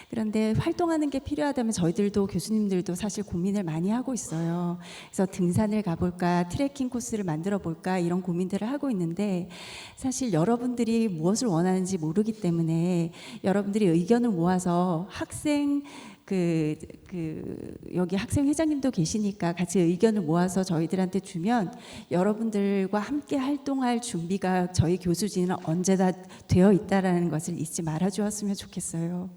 S9: 그런데 활동하는 게 필요하다면 저희들도 교수님들도 사실 고민을 많이 하고 있어요. 그래서 등산을 가볼까, 트레킹 코스를 만들어 볼까 이런 고민들을 하고 있는데 사실 여러분들이 무엇을 원하는지 모르기 때문에 여러분들이 의견을 모아서 학생 여기 학생 회장님도 계시니까 같이 의견을 모아서 저희들한테 주면 여러분들과 함께 활동할 준비가 저희 교수진은 언제나 되어 있다라는 것을 잊지 말아 주었으면 좋겠어요.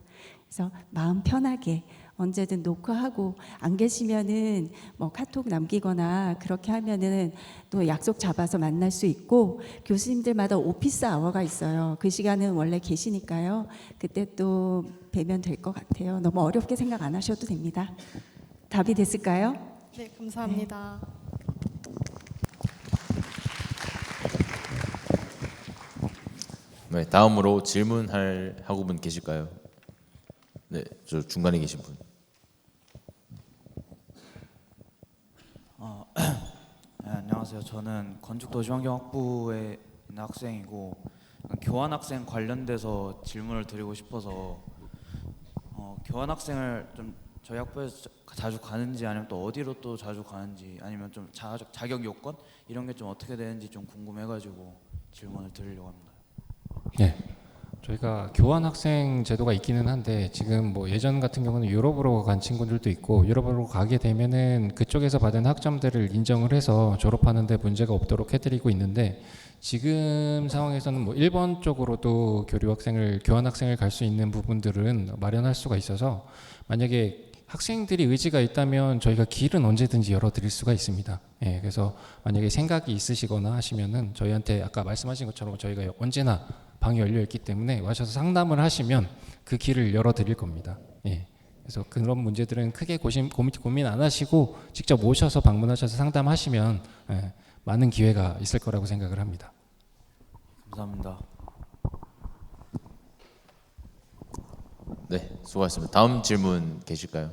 S9: 그래서 마음 편하게 언제든 노크하고 안 계시면은 뭐 카톡 남기거나 그렇게 하면은 또 약속 잡아서 만날 수 있고 교수님들마다 오피스 아워가 있어요. 그 시간은 원래 계시니까요. 그때 또 뵈면 될 것 같아요. 너무 어렵게 생각 안 하셔도 됩니다. 답이 됐을까요?
S12: 네, 감사합니다.
S1: 네, 다음으로 질문할 학우분 계실까요? 네, 저 중간에 계신 분.
S13: 네, 안녕하세요. 저는 건축도시환경학부에 있는 학생이고 교환학생 관련돼서 질문을 드리고 싶어서 교환학생을 좀 저희 학부에서 자주 가는지 아니면 또 어디로 또 자주 가는지 아니면 좀 자격 요건 이런 게 좀 어떻게 되는지 좀 궁금해가지고 질문을 드리려고 합니다.
S11: 네, 저희가 교환학생 제도가 있기는 한데 지금 뭐 예전 같은 경우는 유럽으로 간 친구들도 있고 유럽으로 가게 되면은 그쪽에서 받은 학점들을 인정을 해서 졸업하는데 문제가 없도록 해드리고 있는데 지금 상황에서는 뭐 일본 쪽으로도 교환학생을 갈 수 있는 부분들은 마련할 수가 있어서 만약에 학생들이 의지가 있다면 저희가 길은 언제든지 열어드릴 수가 있습니다. 예, 그래서 만약에 생각이 있으시거나 하시면은 저희한테 아까 말씀하신 것처럼 저희가 언제나 방이 열려 있기 때문에 와셔서 상담을 하시면 그 길을 열어드릴 겁니다. 예, 그래서 그런 문제들은 크게 고민 안 하시고 직접 오셔서 방문하셔서 상담하시면 많은 기회가 있을 거라고 생각을 합니다.
S13: 감사합니다.
S1: 네, 수고하셨습니다. 다음 질문 계실까요?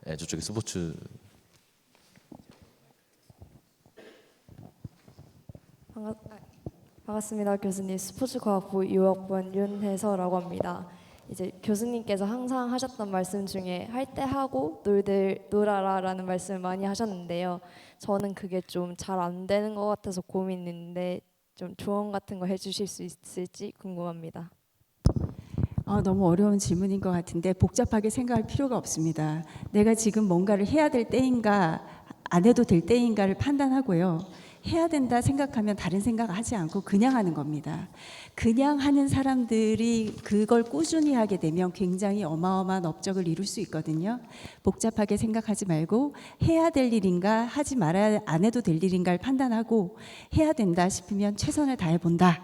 S1: 네, 저쪽에 스포츠.
S14: 반갑습니다. 교수님. 스포츠과학부 2호학번 윤혜서라고 합니다. 이제 교수님께서 항상 하셨던 말씀 중에 할 때 하고 놀아라라는 말씀을 많이 하셨는데요. 저는 그게 좀 잘 안 되는 것 같아서 고민인데 좀 조언 같은 거 해주실 수 있을지 궁금합니다.
S9: 너무 어려운 질문인 것 같은데 복잡하게 생각할 필요가 없습니다. 내가 지금 뭔가를 해야 될 때인가 안 해도 될 때인가를 판단하고요. 해야 된다 생각하면 다른 생각 하지 않고 그냥 하는 겁니다. 그냥 하는 사람들이 그걸 꾸준히 하게 되면 굉장히 어마어마한 업적을 이룰 수 있거든요. 복잡하게 생각하지 말고 해야 될 일인가 하지 말아야 안 해도 될 일인가를 판단하고 해야 된다 싶으면 최선을 다해 본다.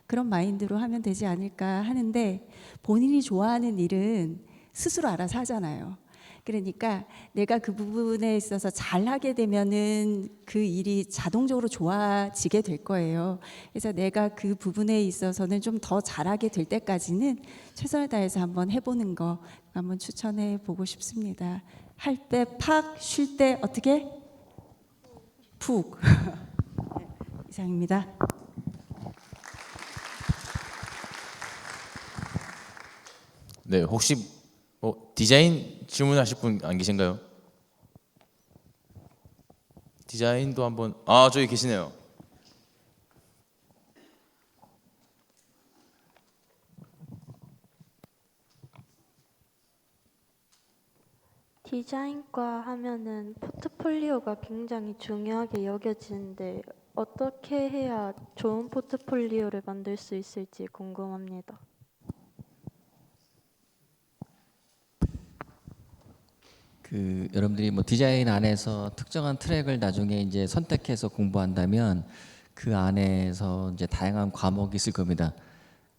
S9: 그런 마인드로 하면 되지 않을까 하는데 본인이 좋아하는 일은 스스로 알아서 하잖아요. 그러니까 내가 그 부분에 있어서 잘하게 되면은 그 일이 자동적으로 좋아지게 될 거예요. 그래서 내가 그 부분에 있어서는 좀 더 잘하게 될 때까지는 최선을 다해서 한번 해보는 거 한번 추천해 보고 싶습니다. 할 때 팍, 쉴 때 어떻게? 푹. 이상입니다.
S1: 네, 혹시 디자인 질문하실 분 안 계신가요? 디자인도 한번 저기 계시네요.
S15: 디자인과 하면은 포트폴리오가 굉장히 중요하게 여겨지는데 어떻게 해야 좋은 포트폴리오를 만들 수 있을지 궁금합니다.
S4: 여러분들이 뭐 디자인 안에서 특정한 트랙을 나중에 이제 선택해서 공부한다면 그 안에서 이제 다양한 과목이 있을 겁니다.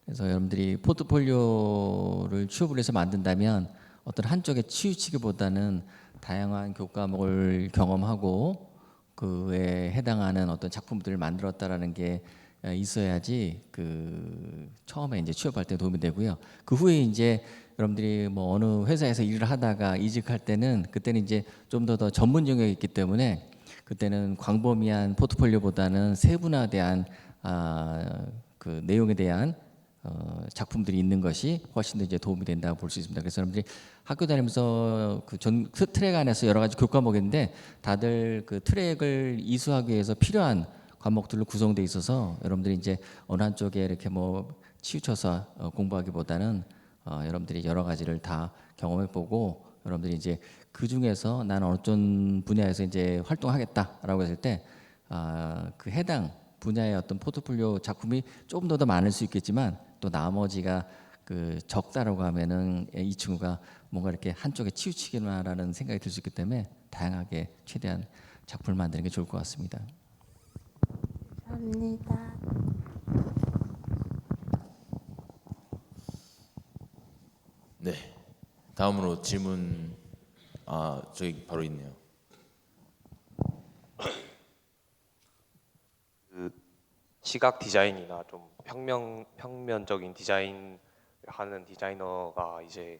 S4: 그래서 여러분들이 포트폴리오를 취업을 해서 만든다면 어떤 한쪽에 치우치기보다는 다양한 교과목을 경험하고 그에 해당하는 어떤 작품들을 만들었다라는 게 있어야지 처음에 이제 취업할 때 도움이 되고요. 그 후에 이제 여러분들이 뭐 어느 회사에서 일을 하다가 이직할 때는 그때는 이제 좀 더 전문 영역이 있기 때문에 그때는 광범위한 포트폴리오보다는 세분화된 그 내용에 대한 작품들이 있는 것이 훨씬 더 이제 도움이 된다고 볼 수 있습니다. 그래서 여러분들이 학교 다니면서 그 트랙 안에서 여러 가지 교과목인데 다들 그 트랙을 이수하기 위해서 필요한 과목들로 구성되어 있어서 여러분들이 이제 어느 한쪽에 이렇게 뭐 치우쳐서 공부하기보다는 여러분들이 여러 가지를 다 경험해보고 여러분들이 이제 그 중에서 나는 어떤 분야에서 이제 활동하겠다라고 했을 때 그 해당 분야의 어떤 포트폴리오 작품이 조금 더 많을 수 있겠지만 또 나머지가 적다라고 하면은 이 친구가 뭔가 이렇게 한쪽에 치우치기나라는 생각이 들 수 있기 때문에 다양하게 최대한 작품을 만드는 게 좋을 것 같습니다.
S15: 감사합니다.
S1: 네, 다음으로 질문 저기 바로 있네요.
S16: 시각 디자인이나 좀 평면적인 디자인을 하는 디자이너가 이제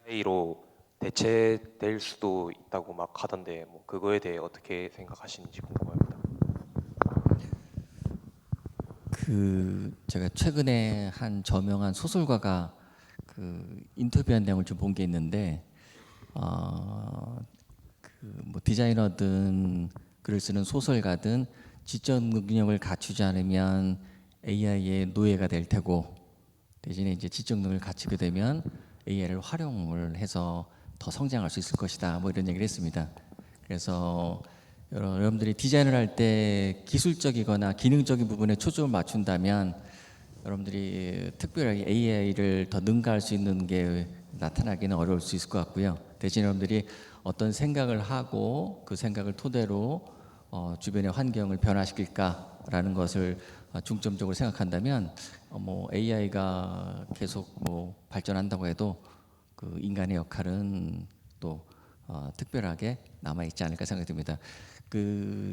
S16: AI로 대체될 수도 있다고 막 하던데 뭐 그거에 대해 어떻게 생각하시는지 궁금합니다.
S4: 제가 최근에 한 저명한 소설가가 인터뷰한 내용을 좀 본 게 있는데 뭐 디자이너든 글을 쓰는 소설가든 지적 능력을 갖추지 않으면 AI의 노예가 될 테고 대신에 이제 지적 능력을 갖추게 되면 AI를 활용을 해서 더 성장할 수 있을 것이다. 뭐 이런 얘기를 했습니다. 그래서 여러분들이 디자인을 할 때 기술적이거나 기능적인 부분에 초점을 맞춘다면 여러분들이 특별하게 AI를 더 능가할 수 있는 게 나타나기는 어려울 수 있을 것 같고요. 대신 여러분들이 어떤 생각을 하고 그 생각을 토대로 주변의 환경을 변화시킬까라는 것을 중점적으로 생각한다면 뭐 AI가 계속 뭐 발전한다고 해도 그 인간의 역할은 또 특별하게 남아 있지 않을까 생각이 듭니다.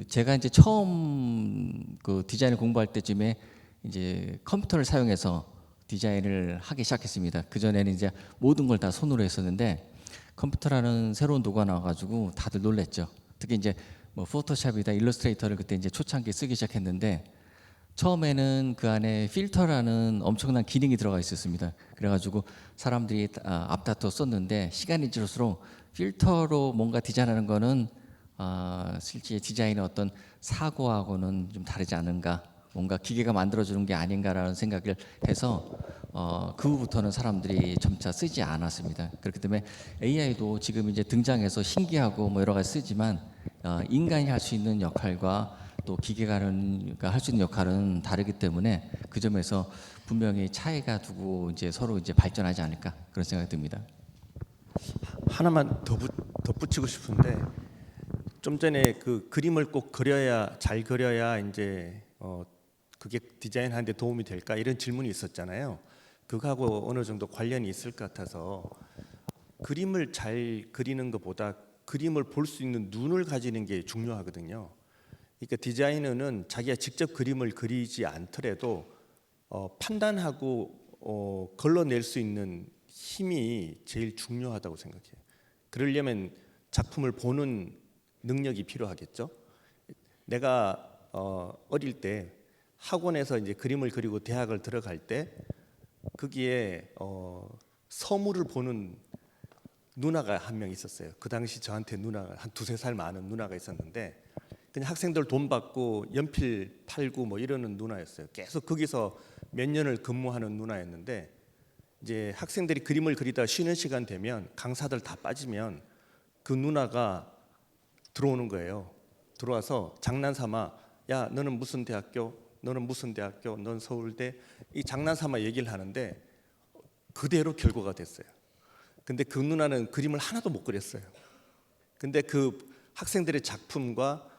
S4: 제가 이제 처음 디자인을 공부할 때쯤에 이제 컴퓨터를 사용해서 디자인을 하기 시작했습니다. 그 전에는 이제 모든 걸 다 손으로 했었는데 컴퓨터라는 새로운 도구가 나와가지고 다들 놀랬죠. 특히 이제 뭐 포토샵이다, 일러스트레이터를 그때 이제 초창기에 쓰기 시작했는데 처음에는 그 안에 필터라는 엄청난 기능이 들어가 있었습니다. 그래가지고 사람들이 앞다퉈 썼는데 시간이 지날수록 필터로 뭔가 디자인하는 거는 실제 디자인의 어떤 사고하고는 좀 다르지 않은가, 뭔가 기계가 만들어주는 게 아닌가라는 생각을 해서 그 후부터는 사람들이 점차 쓰지 않았습니다. 그렇기 때문에 AI도 지금 이제 등장해서 신기하고 뭐 여러 가지 쓰지만 인간이 할 수 있는 역할과 또 기계가 할 수 있는 역할은 다르기 때문에 그 점에서 분명히 차이가 두고 이제 서로 이제 발전하지 않을까 그런 생각이 듭니다.
S3: 하나만 더 덧붙이고 싶은데 좀 전에 그 그림을 꼭 잘 그려야 이제 그게 디자인하는 데 도움이 될까 이런 질문이 있었잖아요. 그거하고 어느 정도 관련이 있을 것 같아서 그림을 잘 그리는 것보다 그림을 볼 수 있는 눈을 가지는 게 중요하거든요. 그러니까 디자이너는 자기가 직접 그림을 그리지 않더라도 판단하고 걸러낼 수 있는 힘이 제일 중요하다고 생각해요. 그러려면 작품을 보는 능력이 필요하겠죠. 내가 어릴 때 학원에서 이제 그림을 그리고 대학을 들어갈 때 거기에 서물을 보는 누나가 한 명 있었어요. 그 당시 저한테 누나가 한 2~3살 많은 누나가 있었는데 그냥 학생들 돈 받고 연필 팔고 뭐 이러는 누나였어요. 계속 거기서 몇 년을 근무하는 누나였는데 이제 학생들이 그림을 그리다 쉬는 시간 되면 강사들 다 빠지면 그 누나가 들어오는 거예요. 들어와서 장난삼아 야 너는 무슨 대학교? 너는 무슨 대학교? 넌 서울대? 이 장난삼아 얘기를 하는데 그대로 결과가 됐어요. 근데 그 누나는 그림을 하나도 못 그렸어요. 근데 그 학생들의 작품과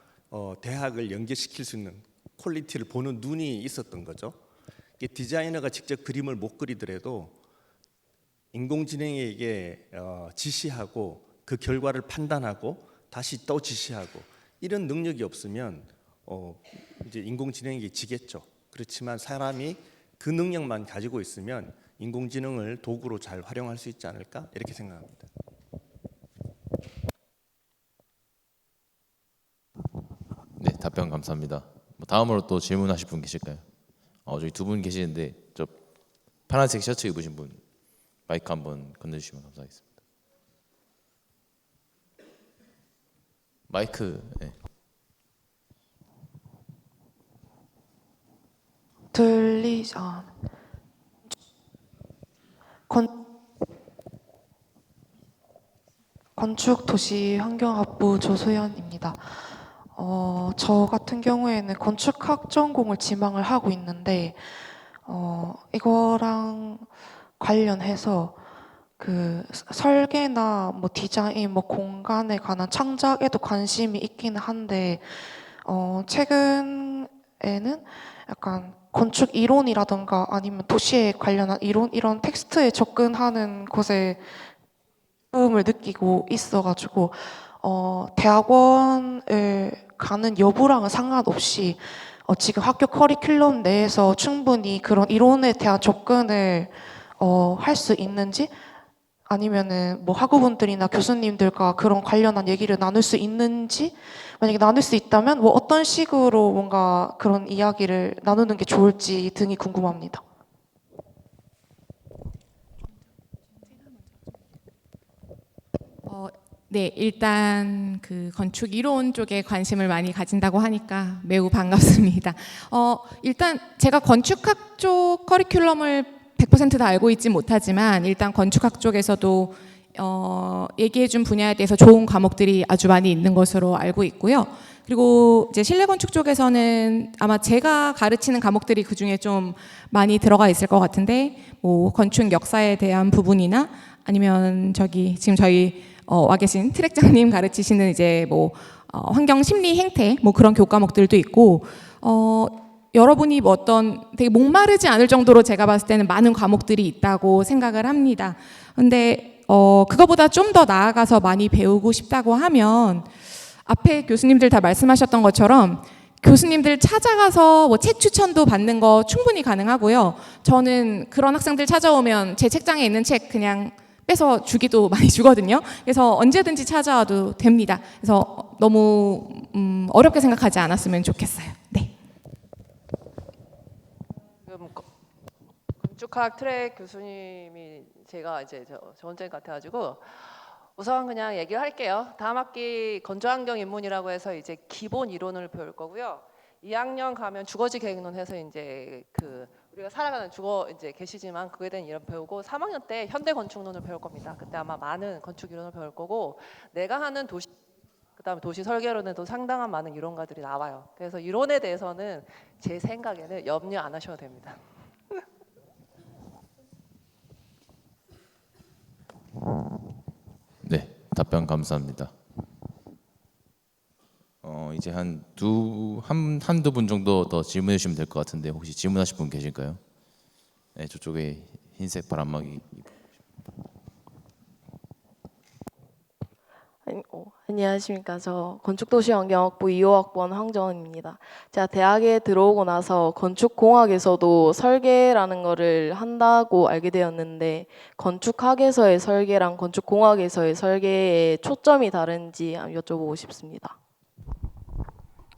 S3: 대학을 연계시킬 수 있는 퀄리티를 보는 눈이 있었던 거죠. 디자이너가 직접 그림을 못 그리더라도 인공지능에게 지시하고 그 결과를 판단하고 다시 또 지시하고 이런 능력이 없으면 이제 인공지능이 지겠죠. 그렇지만 사람이 그 능력만 가지고 있으면 인공지능을 도구로 잘 활용할 수 있지 않을까 이렇게 생각합니다.
S1: 네, 답변 감사합니다. 다음으로 또 질문하실 분 계실까요? 저기 2분 계시는데 저 파란색 셔츠 입으신 분 마이크 한번 건네주시면 감사하겠습니다. 마이크. 네.
S17: 건축도시환경학부 조소연입니다. 저 같은 경우에는 건축학 전공을 지망을 하고 있는데 이거랑 관련해서 그 설계나 뭐 디자인, 뭐 공간에 관한 창작에도 관심이 있기는 한데 최근에는 약간 건축 이론이라든가 아니면 도시에 관련한 이론 이런 텍스트에 접근하는 것에 꿈을 느끼고 있어가지고 대학원을 가는 여부랑은 상관없이 지금 학교 커리큘럼 내에서 충분히 그런 이론에 대한 접근을 할 수 있는지 아니면은 뭐 학우분들이나 교수님들과 그런 관련한 얘기를 나눌 수 있는지 만약에 나눌 수 있다면 뭐 어떤 식으로 뭔가 그런 이야기를 나누는 게 좋을지 등이 궁금합니다.
S6: 네, 일단 그 건축 이론 쪽에 관심을 많이 가진다고 하니까 매우 반갑습니다. 일단 제가 건축학 쪽 커리큘럼을 100% 다 알고 있지 못하지만 일단 건축학 쪽에서도 얘기해준 분야에 대해서 좋은 과목들이 아주 많이 있는 것으로 알고 있고요. 그리고 이제 실내 건축 쪽에서는 아마 제가 가르치는 과목들이 그 중에 좀 많이 들어가 있을 것 같은데, 뭐 건축 역사에 대한 부분이나 아니면 저기 지금 저희 와 계신 트랙장님 가르치시는 이제 뭐 환경 심리 행태 뭐 그런 교과목들도 있고 여러분이 뭐 어떤 되게 목마르지 않을 정도로 제가 봤을 때는 많은 과목들이 있다고 생각을 합니다. 근데 그거보다 좀 더 나아가서 많이 배우고 싶다고 하면 앞에 교수님들 다 말씀하셨던 것처럼 교수님들 찾아가서 뭐 책 추천도 받는 거 충분히 가능하고요. 저는 그런 학생들 찾아오면 제 책장에 있는 책 그냥 빼서 주기도 많이 주거든요. 그래서 언제든지 찾아와도 됩니다. 그래서 너무 어렵게 생각하지 않았으면 좋겠어요. 네.
S18: 건축학 트랙 교수님이 제가 이제 저 원장님 같아가지고 우선 그냥 얘기를 할게요. 다음 학기 건조환경 인문이라고 해서 이제 기본 이론을 배울 거고요. 2학년 가면 주거지 계획론 해서 이제 그 우리가 살아가는 주거 이제 계시지만 그거에 대한 이론 배우고 3학년 때 현대 건축론을 배울 겁니다. 그때 아마 많은 건축 이론을 배울 거고 내가 하는 도시 그다음에 도시 설계론에도 상당한 많은 이론가들이 나와요. 그래서 이론에 대해서는 제 생각에는 염려 안 하셔도 됩니다.
S1: 네, 답변 감사합니다. 이제 한두 분 정도 더 질문해 주시면 될 것 같은데 혹시 질문하실 분 계실까요? 네, 저쪽에 흰색 바람막이.
S19: 안녕하십니까. 저 건축도시환경학부 2호학번 황정은입니다. 제가 대학에 들어오고 나서 건축공학에서도 설계라는 거를 한다고 알게 되었는데 건축학에서의 설계랑 건축공학에서의 설계의 초점이 다른지 여쭤보고 싶습니다.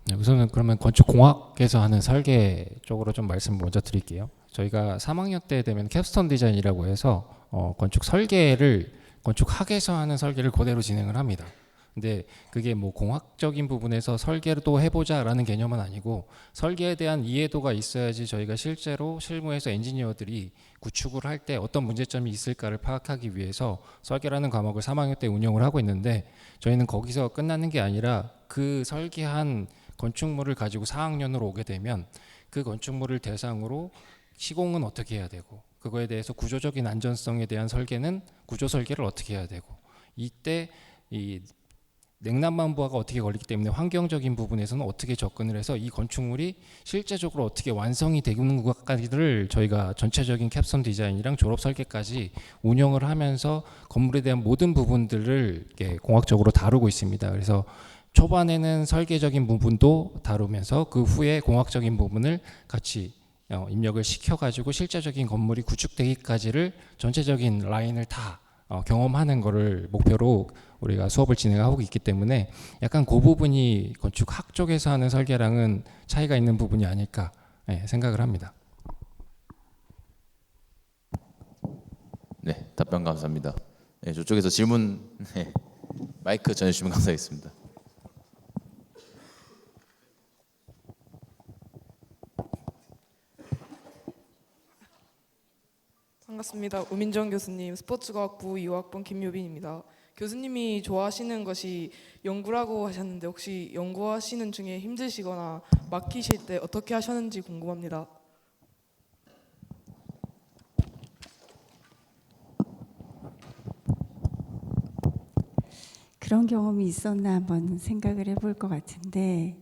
S11: 네, 우선은 그러면 건축공학에서 하는 설계 쪽으로 좀 말씀 먼저 드릴게요. 저희가 3학년 때 되면 캡스톤 디자인이라고 해서 건축 설계를 건축학에서 하는 설계를 그대로 진행을 합니다. 근데 그게 뭐 공학적인 부분에서 설계를 또 해보자라는 개념은 아니고 설계에 대한 이해도가 있어야지 저희가 실제로 실무에서 엔지니어들이 구축을 할 때 어떤 문제점이 있을까를 파악하기 위해서 설계라는 과목을 3학년 때 운영을 하고 있는데 저희는 거기서 끝나는 게 아니라 그 설계한 건축물을 가지고 4학년으로 오게 되면 그 건축물을 대상으로 시공은 어떻게 해야 되고 그거에 대해서 구조적인 안전성에 대한 설계는 구조 설계를 어떻게 해야 되고 이때 이 냉난방부하가 어떻게 걸리기 때문에 환경적인 부분에서는 어떻게 접근을 해서 이 건축물이 실제적으로 어떻게 완성이 되는 것까지를 저희가 전체적인 캡스톤 디자인이랑 졸업 설계까지 운영을 하면서 건물에 대한 모든 부분들을 공학적으로 다루고 있습니다. 그래서 초반에는 설계적인 부분도 다루면서 그 후에 공학적인 부분을 같이 입력을 시켜가지고 실제적인 건물이 구축되기까지를 전체적인 라인을 다 경험하는 거를 목표로 우리가 수업을 진행하고 있기 때문에 약간 그 부분이 건축학 쪽에서 하는 설계랑은 차이가 있는 부분이 아닐까 생각을 합니다.
S1: 네, 답변 감사합니다. 네, 저쪽에서 질문 마이크 전해주시면 감사하겠습니다.
S20: 반갑습니다. 우민정 교수님, 스포츠과학부 2호학번 김유빈입니다. 교수님이 좋아하시는 것이 연구라고 하셨는데 혹시 연구하시는 중에 힘드시거나 막히실 때 어떻게 하셨는지 궁금합니다.
S9: 그런 경험이 있었나 한번 생각을 해볼 것 같은데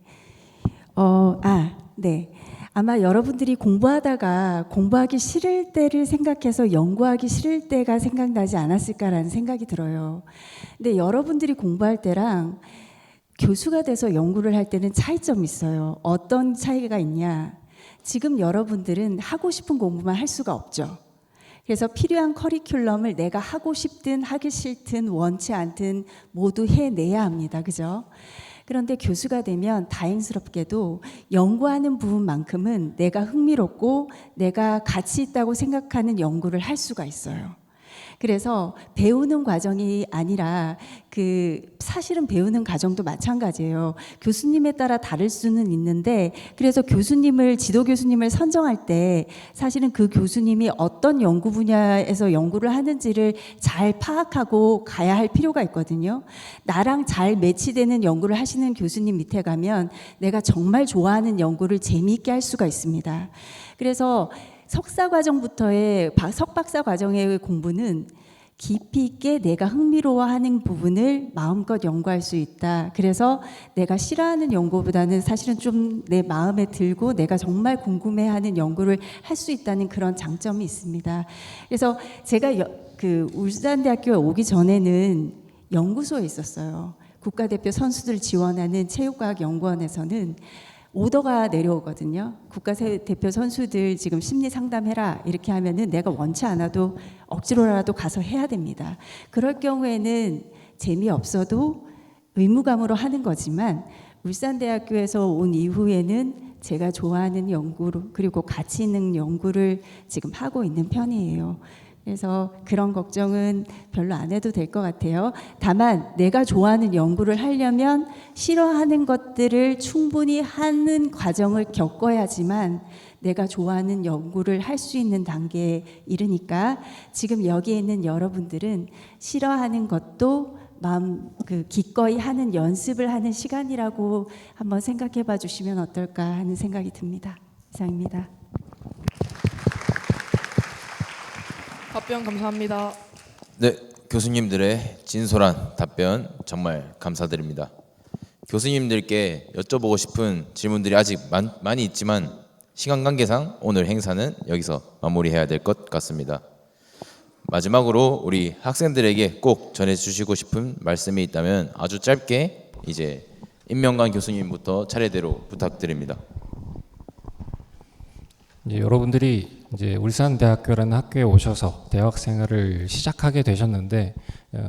S9: 네. 아마 여러분들이 공부하다가 공부하기 싫을 때를 생각해서 연구하기 싫을 때가 생각나지 않았을까라는 생각이 들어요. 근데 여러분들이 공부할 때랑 교수가 돼서 연구를 할 때는 차이점이 있어요. 어떤 차이가 있냐? 지금 여러분들은 하고 싶은 공부만 할 수가 없죠. 그래서 필요한 커리큘럼을 내가 하고 싶든 하기 싫든 원치 않든 모두 해내야 합니다. 그죠? 그런데 교수가 되면 다행스럽게도 연구하는 부분만큼은 내가 흥미롭고 내가 가치 있다고 생각하는 연구를 할 수가 있어요. 그래서 배우는 과정이 아니라 사실은 배우는 과정도 마찬가지예요. 교수님에 따라 다를 수는 있는데 그래서 지도 교수님을 선정할 때 사실은 그 교수님이 어떤 연구 분야에서 연구를 하는지를 잘 파악하고 가야 할 필요가 있거든요. 나랑 잘 매치되는 연구를 하시는 교수님 밑에 가면 내가 정말 좋아하는 연구를 재미있게 할 수가 있습니다. 그래서 석사 과정부터의 석박사 과정의 공부는 깊이 있게 내가 흥미로워하는 부분을 마음껏 연구할 수 있다. 그래서 내가 싫어하는 연구보다는 사실은 좀 내 마음에 들고 내가 정말 궁금해하는 연구를 할 수 있다는 그런 장점이 있습니다. 그래서 제가 울산대학교에 오기 전에는 연구소에 있었어요. 국가대표 선수들 지원하는 체육과학연구원에서는 오더가 내려오거든요. 국가대표 선수들 지금 심리 상담해라 이렇게 하면은 내가 원치 않아도 억지로라도 가서 해야 됩니다. 그럴 경우에는 재미없어도 의무감으로 하는 거지만 울산대학교에서 온 이후에는 제가 좋아하는 연구로 그리고 가치 있는 연구를 지금 하고 있는 편이에요. 그래서 그런 걱정은 별로 안 해도 될 것 같아요. 다만 내가 좋아하는 연구를 하려면 싫어하는 것들을 충분히 하는 과정을 겪어야지만 내가 좋아하는 연구를 할 수 있는 단계에 이르니까 지금 여기에 있는 여러분들은 싫어하는 것도 마음 기꺼이 하는 연습을 하는 시간이라고 한번 생각해 봐 주시면 어떨까 하는 생각이 듭니다. 이상입니다.
S20: 답변 감사합니다.
S1: 네, 교수님들의 진솔한 답변 정말 감사드립니다. 교수님들께 여쭤보고 싶은 질문들이 아직 많이 있지만 시간 관계상 오늘 행사는 여기서 마무리해야 될 것 같습니다. 마지막으로 우리 학생들에게 꼭 전해주시고 싶은 말씀이 있다면 아주 짧게 이제 임명관 교수님부터 차례대로 부탁드립니다.
S11: 이제 여러분들이 이제 울산대학교라는 학교에 오셔서 대학 생활을 시작하게 되셨는데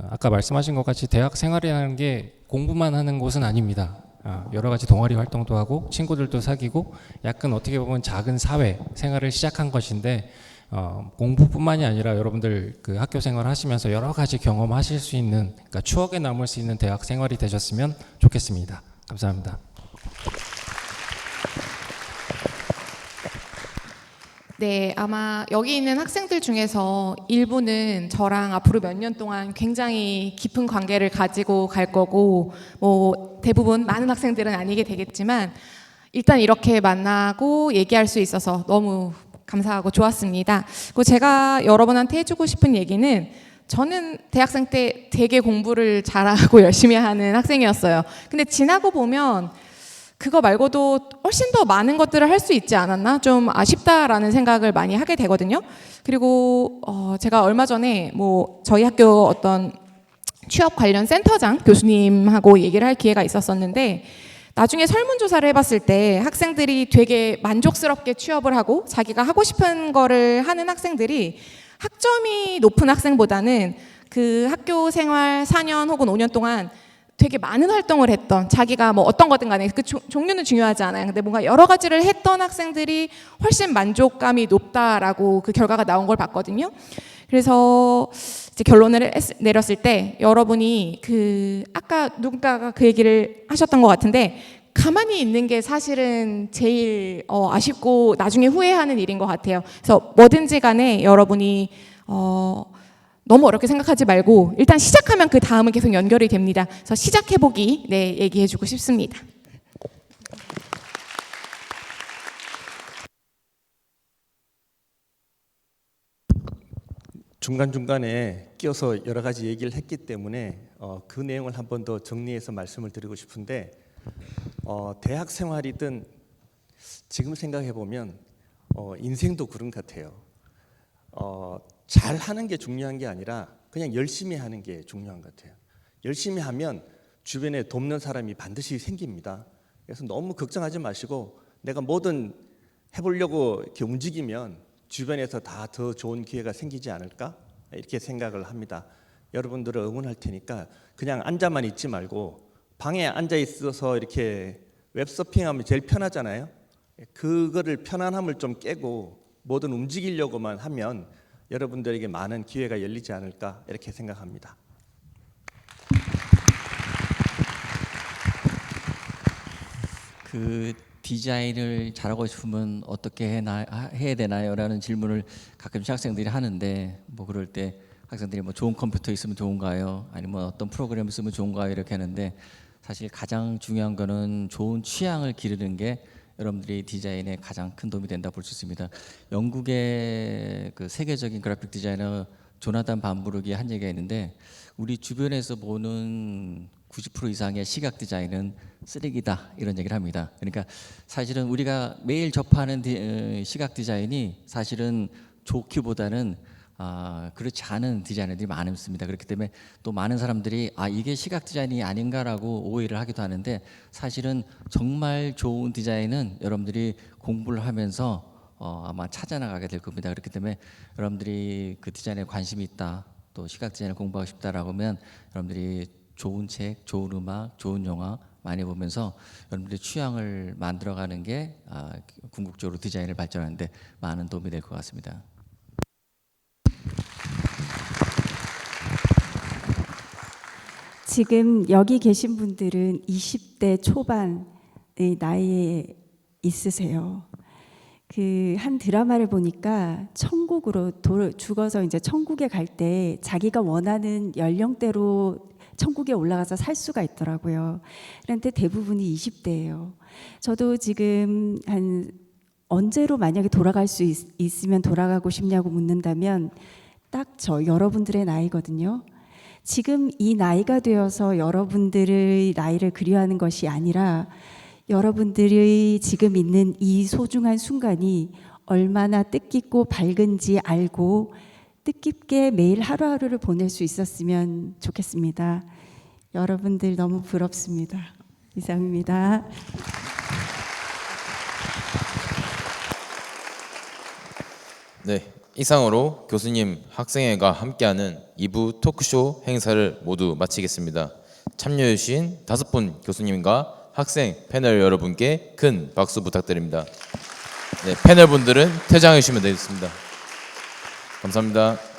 S11: 아까 말씀하신 것 같이 대학 생활이라는 게 공부만 하는 곳은 아닙니다. 여러 가지 동아리 활동도 하고 친구들도 사귀고 약간 어떻게 보면 작은 사회 생활을 시작한 것인데 공부뿐만이 아니라 여러분들 그 학교 생활 하시면서 여러 가지 경험하실 수 있는 그러니까 추억에 남을 수 있는 대학 생활이 되셨으면 좋겠습니다. 감사합니다.
S6: 네, 아마 여기 있는 학생들 중에서 일부는 저랑 앞으로 몇 년 동안 굉장히 깊은 관계를 가지고 갈 거고, 뭐 대부분 많은 학생들은 아니게 되겠지만 일단 이렇게 만나고 얘기할 수 있어서 너무 감사하고 좋았습니다. 그리고 제가 여러분한테 해주고 싶은 얘기는 저는 대학생 때 되게 공부를 잘하고 열심히 하는 학생이었어요. 근데 지나고 보면 그거 말고도 훨씬 더 많은 것들을 할 수 있지 않았나? 좀 아쉽다라는 생각을 많이 하게 되거든요. 그리고 제가 얼마 전에 뭐 저희 학교 어떤 취업 관련 센터장 교수님하고 얘기를 할 기회가 있었었는데 나중에 설문조사를 해봤을 때 학생들이 되게 만족스럽게 취업을 하고 자기가 하고 싶은 거를 하는 학생들이 학점이 높은 학생보다는 그 학교 생활 4년 혹은 5년 동안 되게 많은 활동을 했던 자기가 뭐 어떤 거든 간에 그 종류는 중요하지 않아요. 근데 뭔가 여러 가지를 했던 학생들이 훨씬 만족감이 높다라고 그 결과가 나온 걸 봤거든요. 그래서 이제 결론을 내렸을 때 여러분이 그 아까 누군가가 그 얘기를 하셨던 것 같은데 가만히 있는 게 사실은 제일 아쉽고 나중에 후회하는 일인 것 같아요. 그래서 뭐든지 간에 여러분이 너무 어렵게 생각하지 말고 일단 시작하면 그 다음은 계속 연결이 됩니다. 그래서 시작해보기 얘기해주고 싶습니다.
S3: 중간중간에 끼어서 여러 가지 얘기를 했기 때문에 그 내용을 한 번 더 정리해서 말씀을 드리고 싶은데 대학 생활이든 지금 생각해 보면 인생도 그런 것 같아요. 잘하는 게 중요한 게 아니라 그냥 열심히 하는 게 중요한 것 같아요. 열심히 하면 주변에 돕는 사람이 반드시 생깁니다. 그래서 너무 걱정하지 마시고 내가 뭐든 해보려고 이렇게 움직이면 주변에서 다 더 좋은 기회가 생기지 않을까 이렇게 생각을 합니다. 여러분들을 응원할 테니까 그냥 앉아만 있지 말고 방에 앉아 있어서 이렇게 웹서핑하면 제일 편하잖아요. 그거를 편안함을 좀 깨고 뭐든 움직이려고만 하면 여러분들에게 많은 기회가 열리지 않을까 이렇게 생각합니다.
S4: 그 디자인을 잘하고 싶으면 어떻게 해야 되나요? 라는 질문을 가끔씩 학생들이 하는데 뭐 그럴 때 학생들이 뭐 좋은 컴퓨터 있으면 좋은가요? 아니면 어떤 프로그램을 쓰면 좋은가요? 이렇게 하는데 사실 가장 중요한 거는 좋은 취향을 기르는 게 여러분들이 디자인에 가장 큰 도움이 된다 볼 수 있습니다. 영국의 그 세계적인 그래픽 디자이너 조나단 반부르기 한 얘기가 있는데 우리 주변에서 보는 90% 이상의 시각 디자인은 쓰레기다 이런 얘기를 합니다. 그러니까 사실은 우리가 매일 접하는 시각 디자인이 사실은 좋기보다는 그렇지 않은 디자이너들이 많습니다. 그렇기 때문에 또 많은 사람들이 이게 시각 디자인이 아닌가라고 오해를 하기도 하는데 사실은 정말 좋은 디자인은 여러분들이 공부를 하면서 아마 찾아나가게 될 겁니다. 그렇기 때문에 여러분들이 그 디자인에 관심이 있다, 또 시각 디자인을 공부하고 싶다라고 하면 여러분들이 좋은 책, 좋은 음악, 좋은 영화 많이 보면서 여러분들의 취향을 만들어가는 게 궁극적으로 디자인을 발전하는데 많은 도움이 될 것 같습니다.
S9: 지금 여기 계신 분들은 20대 초반의 나이에 있으세요. 그 한 드라마를 보니까 천국으로 죽어서 이제 천국에 갈 때 자기가 원하는 연령대로 천국에 올라가서 살 수가 있더라고요. 그런데 대부분이 20대예요. 저도 지금 한 언제로 만약에 돌아갈 수 있으면 돌아가고 싶냐고 묻는다면 딱 여러분들의 나이거든요. 지금 이 나이가 되어서 여러분들의 나이를 그리워하는 것이 아니라 여러분들이 지금 있는 이 소중한 순간이 얼마나 뜻깊고 밝은지 알고 뜻깊게 매일 하루하루를 보낼 수 있었으면 좋겠습니다. 여러분들 너무 부럽습니다. 이상입니다.
S1: 네, 이상으로 교수님 학생회가 함께하는 2부 토크쇼 행사를 모두 마치겠습니다. 참여해주신 5분 교수님과 학생 패널 여러분께 큰 박수 부탁드립니다. 네, 패널분들은 퇴장해 주시면 되겠습니다. 감사합니다.